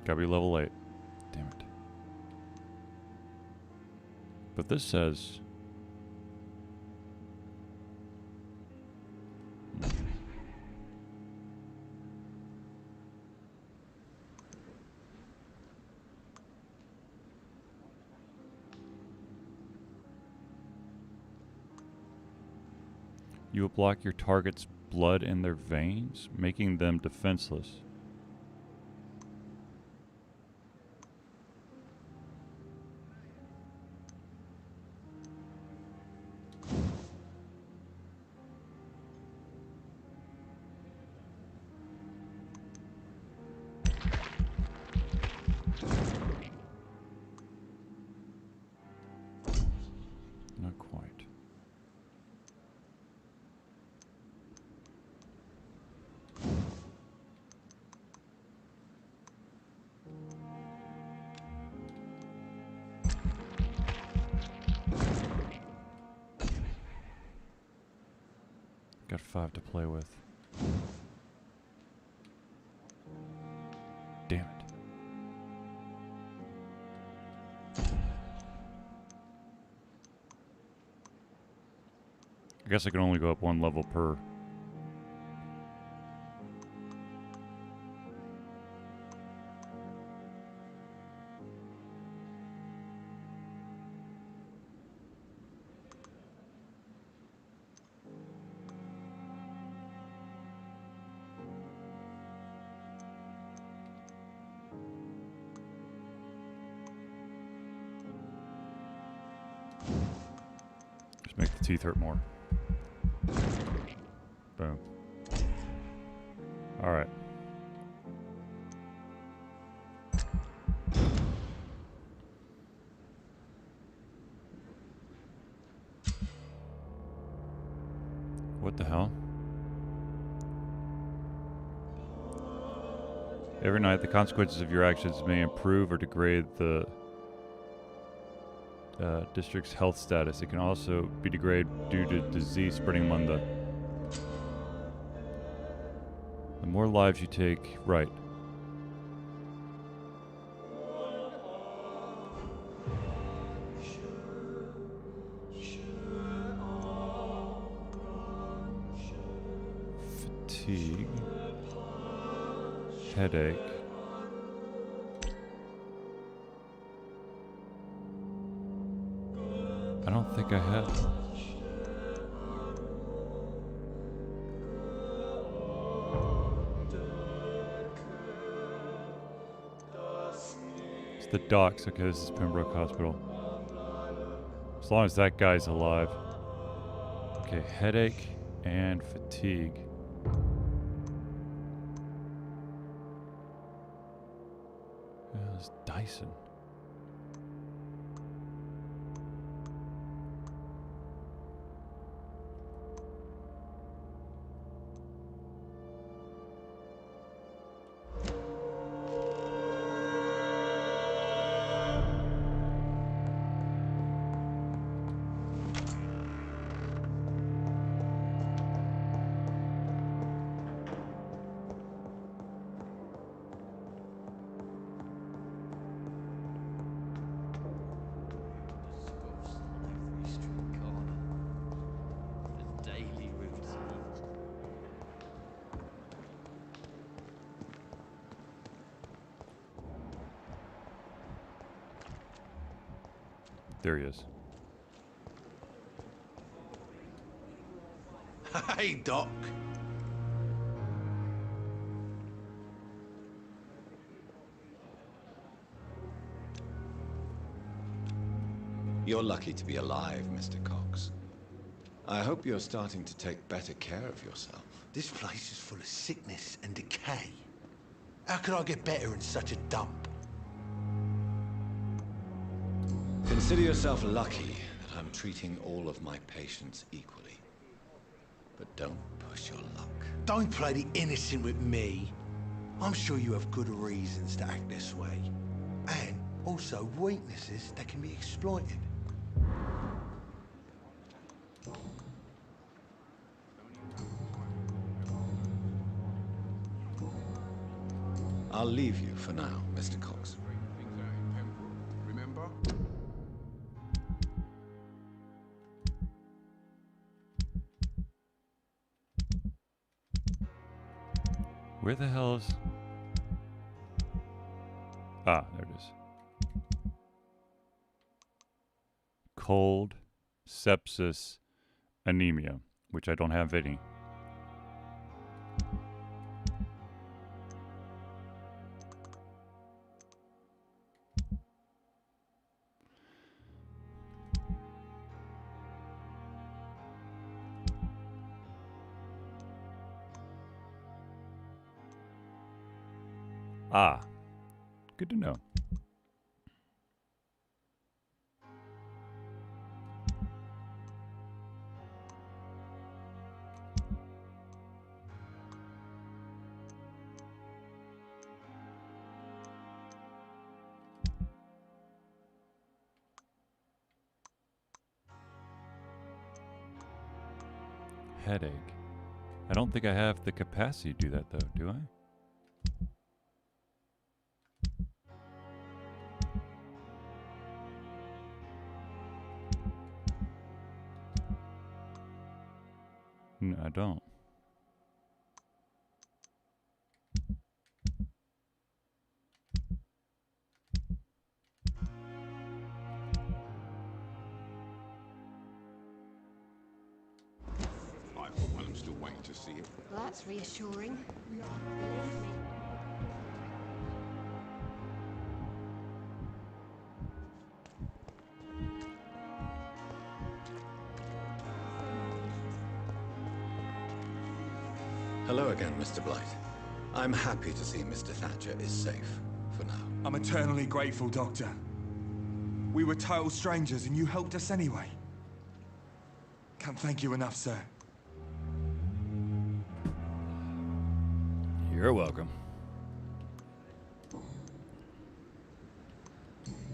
Gotta be level 8. Damn it. But this says... You will block your target's blood in their veins, making them defenseless. Not quite. Got 5 to play with. Damn it. I guess I can only go up 1 level per. Just make the teeth hurt more. Boom. All right. What the hell? Every night, the consequences of your actions may improve or degrade the district's health status. It can also be degraded due to disease spreading among the more lives you take. Right. Fatigue. Headache. I don't think I have. It's the docks. Okay, this is Pembroke Hospital. As long as that guy's alive. Okay, headache and fatigue. Yeah, it's Dyson. There he is. Hey, Doc. You're lucky to be alive, Mr. Cox. I hope you're starting to take better care of yourself. This place is full of sickness and decay. How could I get better in such a dump? Consider yourself lucky that I'm treating all of my patients equally. But don't push your luck. Don't play the innocent with me. I'm sure you have good reasons to act this way. And also weaknesses that can be exploited. I'll leave you for now, Mr. Cox. Remember? Where the hell is... Ah, there it is. Cold, sepsis, anemia, which I don't have any. Ah, good to know. Headache. I don't think I have the capacity to do that, though, do I? No, I don't. Well, I'm still waiting to see it. Well, that's reassuring. Hello again, Mr. Blight. I'm happy to see Mr. Thatcher is safe, for now. I'm eternally grateful, Doctor. We were total strangers and you helped us anyway. Can't thank you enough, sir. You're welcome.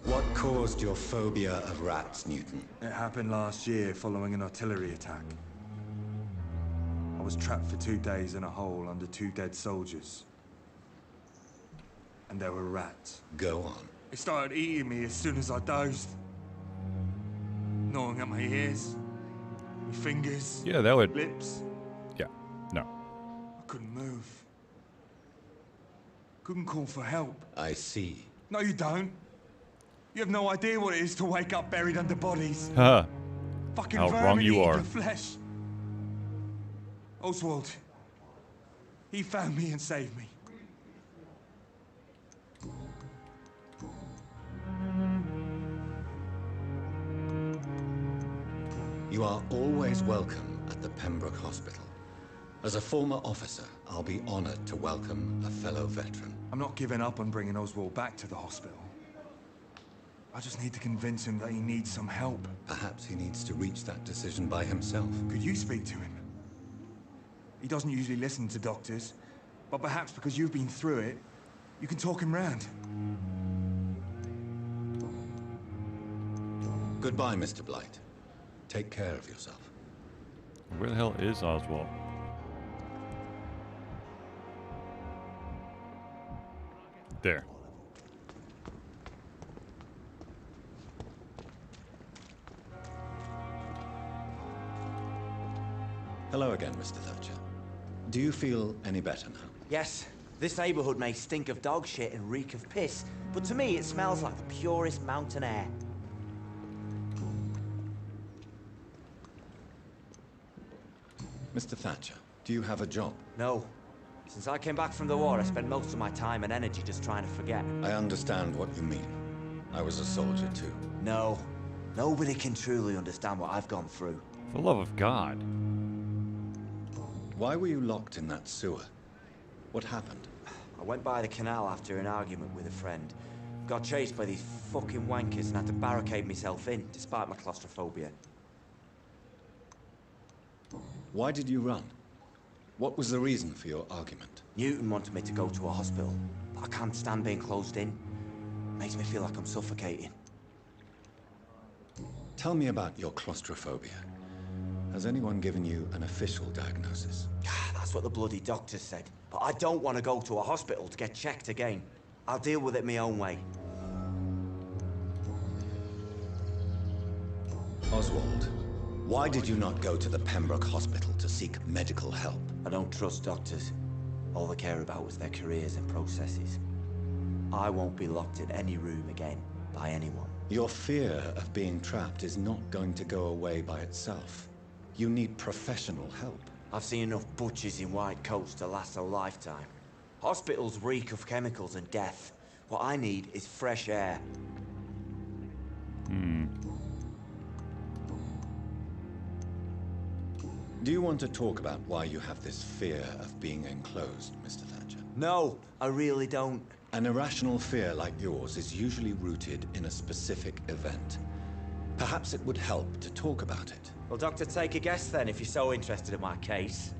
What caused your phobia of rats, Newton? It happened last year following an artillery attack. I was trapped for 2 days in a hole under 2 dead soldiers. And there were rats. Go on. They started eating me as soon as I dozed. Gnawing at my ears, my fingers, Yeah, that would... lips. Yeah, no. I couldn't move. Couldn't call for help. I see. No, you don't. You have no idea what it is to wake up buried under bodies. Huh. Fucking How vermin wrong you eating are. your flesh. Oswald. He found me and saved me. You are always welcome at the Pembroke Hospital. As a former officer, I'll be honored to welcome a fellow veteran. I'm not giving up on bringing Oswald back to the hospital. I just need to convince him that he needs some help. Perhaps he needs to reach that decision by himself. Could you speak to him? He doesn't usually listen to doctors, but perhaps because you've been through it, you can talk him round. Goodbye, Mr. Blight. Take care of yourself. Where the hell is Oswald? There. Hello again, Mr. Thatcher. Do you feel any better now? Yes, this neighborhood may stink of dog shit and reek of piss, but to me it smells like the purest mountain air. Mr. Thatcher, do you have a job? No. Since I came back from the war, I spent most of my time and energy just trying to forget. I understand what you mean. I was a soldier too. No. Nobody can truly understand what I've gone through. For the love of God. Why were you locked in that sewer? What happened? I went by the canal after an argument with a friend. Got chased by these fucking wankers and had to barricade myself in, despite my claustrophobia. Why did you run? What was the reason for your argument? Newton wanted me to go to a hospital, but I can't stand being closed in. Makes me feel like I'm suffocating. Tell me about your claustrophobia. Has anyone given you an official diagnosis? That's That's what the bloody doctors said. But I don't want to go to a hospital to get checked again. I'll deal with it my own way. Oswald, why did you not go to the Pembroke hospital to seek medical help? I don't trust doctors. All they care about was their careers and processes. I won't be locked in any room again by anyone. Your fear of being trapped is not going to go away by itself. You need professional help. I've seen enough butchers in white coats to last a lifetime. Hospitals reek of chemicals and death. What I need is fresh air. Do you want to talk about why you have this fear of being enclosed, Mr. Thatcher? No, I really don't. An irrational fear like yours is usually rooted in a specific event. Perhaps it would help to talk about it. Well, Doctor, take a guess then if you're so interested in my case.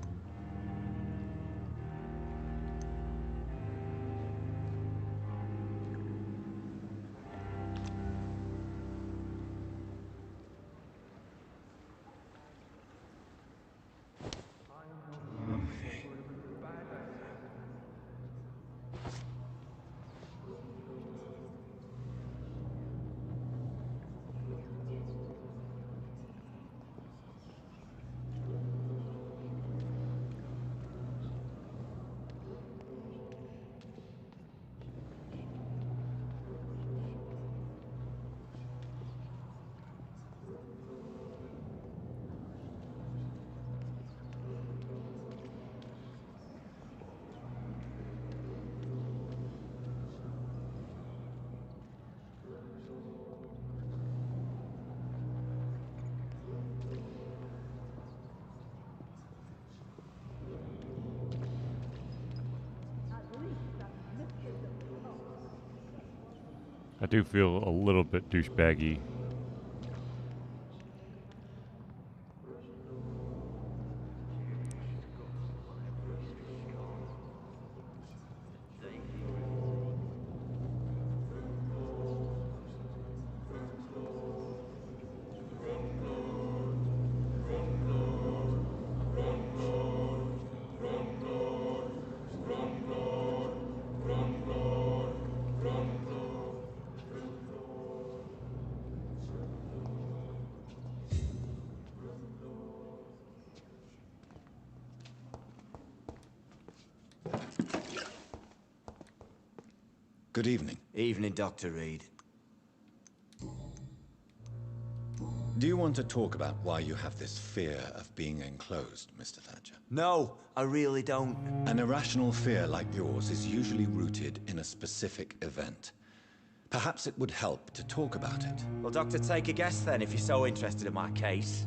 I do feel a little bit douchebaggy. Good evening. Evening, Dr. Reed. Do you want to talk about why you have this fear of being enclosed, Mr. Thatcher? No, I really don't. An irrational fear like yours is usually rooted in a specific event. Perhaps it would help to talk about it. Well, Doctor, take a guess then if you're so interested in my case.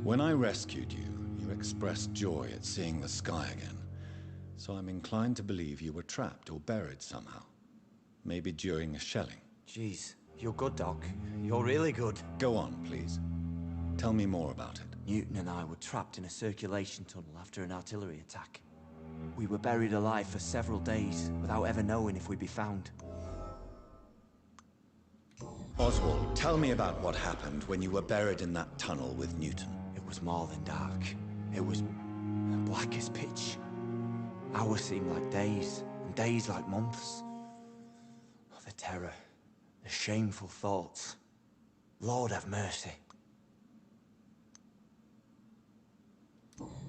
When I rescued you, you expressed joy at seeing the sky again. So I'm inclined to believe you were trapped or buried somehow. Maybe during a shelling. Jeez, you're good, Doc. You're really good. Go on, please. Tell me more about it. Newton and I were trapped in a circulation tunnel after an artillery attack. We were buried alive for several days without ever knowing if we'd be found. Oswald, tell me about what happened when you were buried in that tunnel with Newton. It was more than dark. It was black as pitch. Hours seemed like days, and days like months. Oh, the terror, the shameful thoughts. Lord have mercy.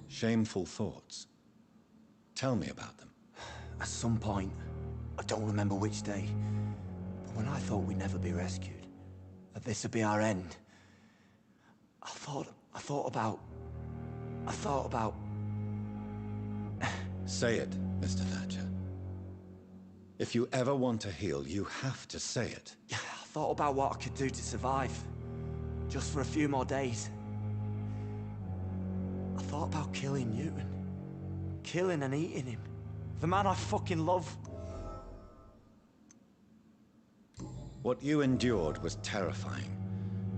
Shameful thoughts. Tell me about them. At some point, I don't remember which day, but when I thought we'd never be rescued, that this would be our end, I thought about... Say it, Mr. Thatcher. If you ever want to heal, you have to say it. I thought about what I could do to survive, just for a few more days. I thought about killing Newton. Killing and eating him. The man I fucking love. What you endured was terrifying.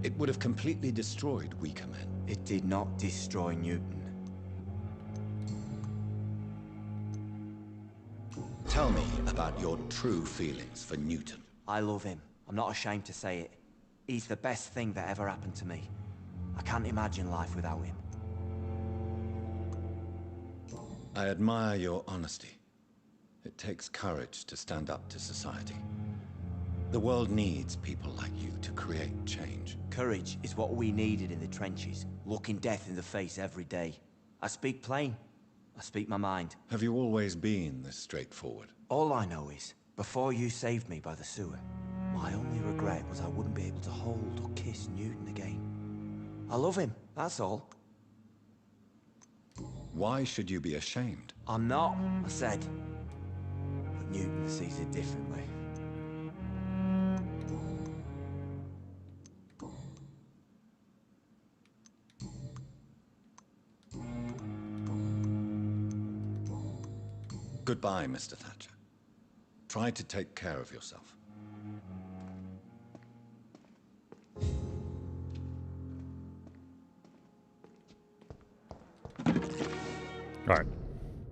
It would have completely destroyed weaker men. It did not destroy Newton. about your true feelings for Newton. I love him. I'm not ashamed to say it. He's the best thing that ever happened to me. I can't imagine life without him. I admire your honesty. It takes courage to stand up to society. The world needs people like you to create change. Courage is what we needed in the trenches, looking death in the face every day. I speak plain. I speak my mind. Have you always been this straightforward? All I know is, before you saved me by the sewer, my only regret was I wouldn't be able to hold or kiss Newton again. I love him, that's all. Why should you be ashamed? I'm not, I said. But Newton sees it differently. Goodbye, Mr. Thatcher. Try to take care of yourself. All right.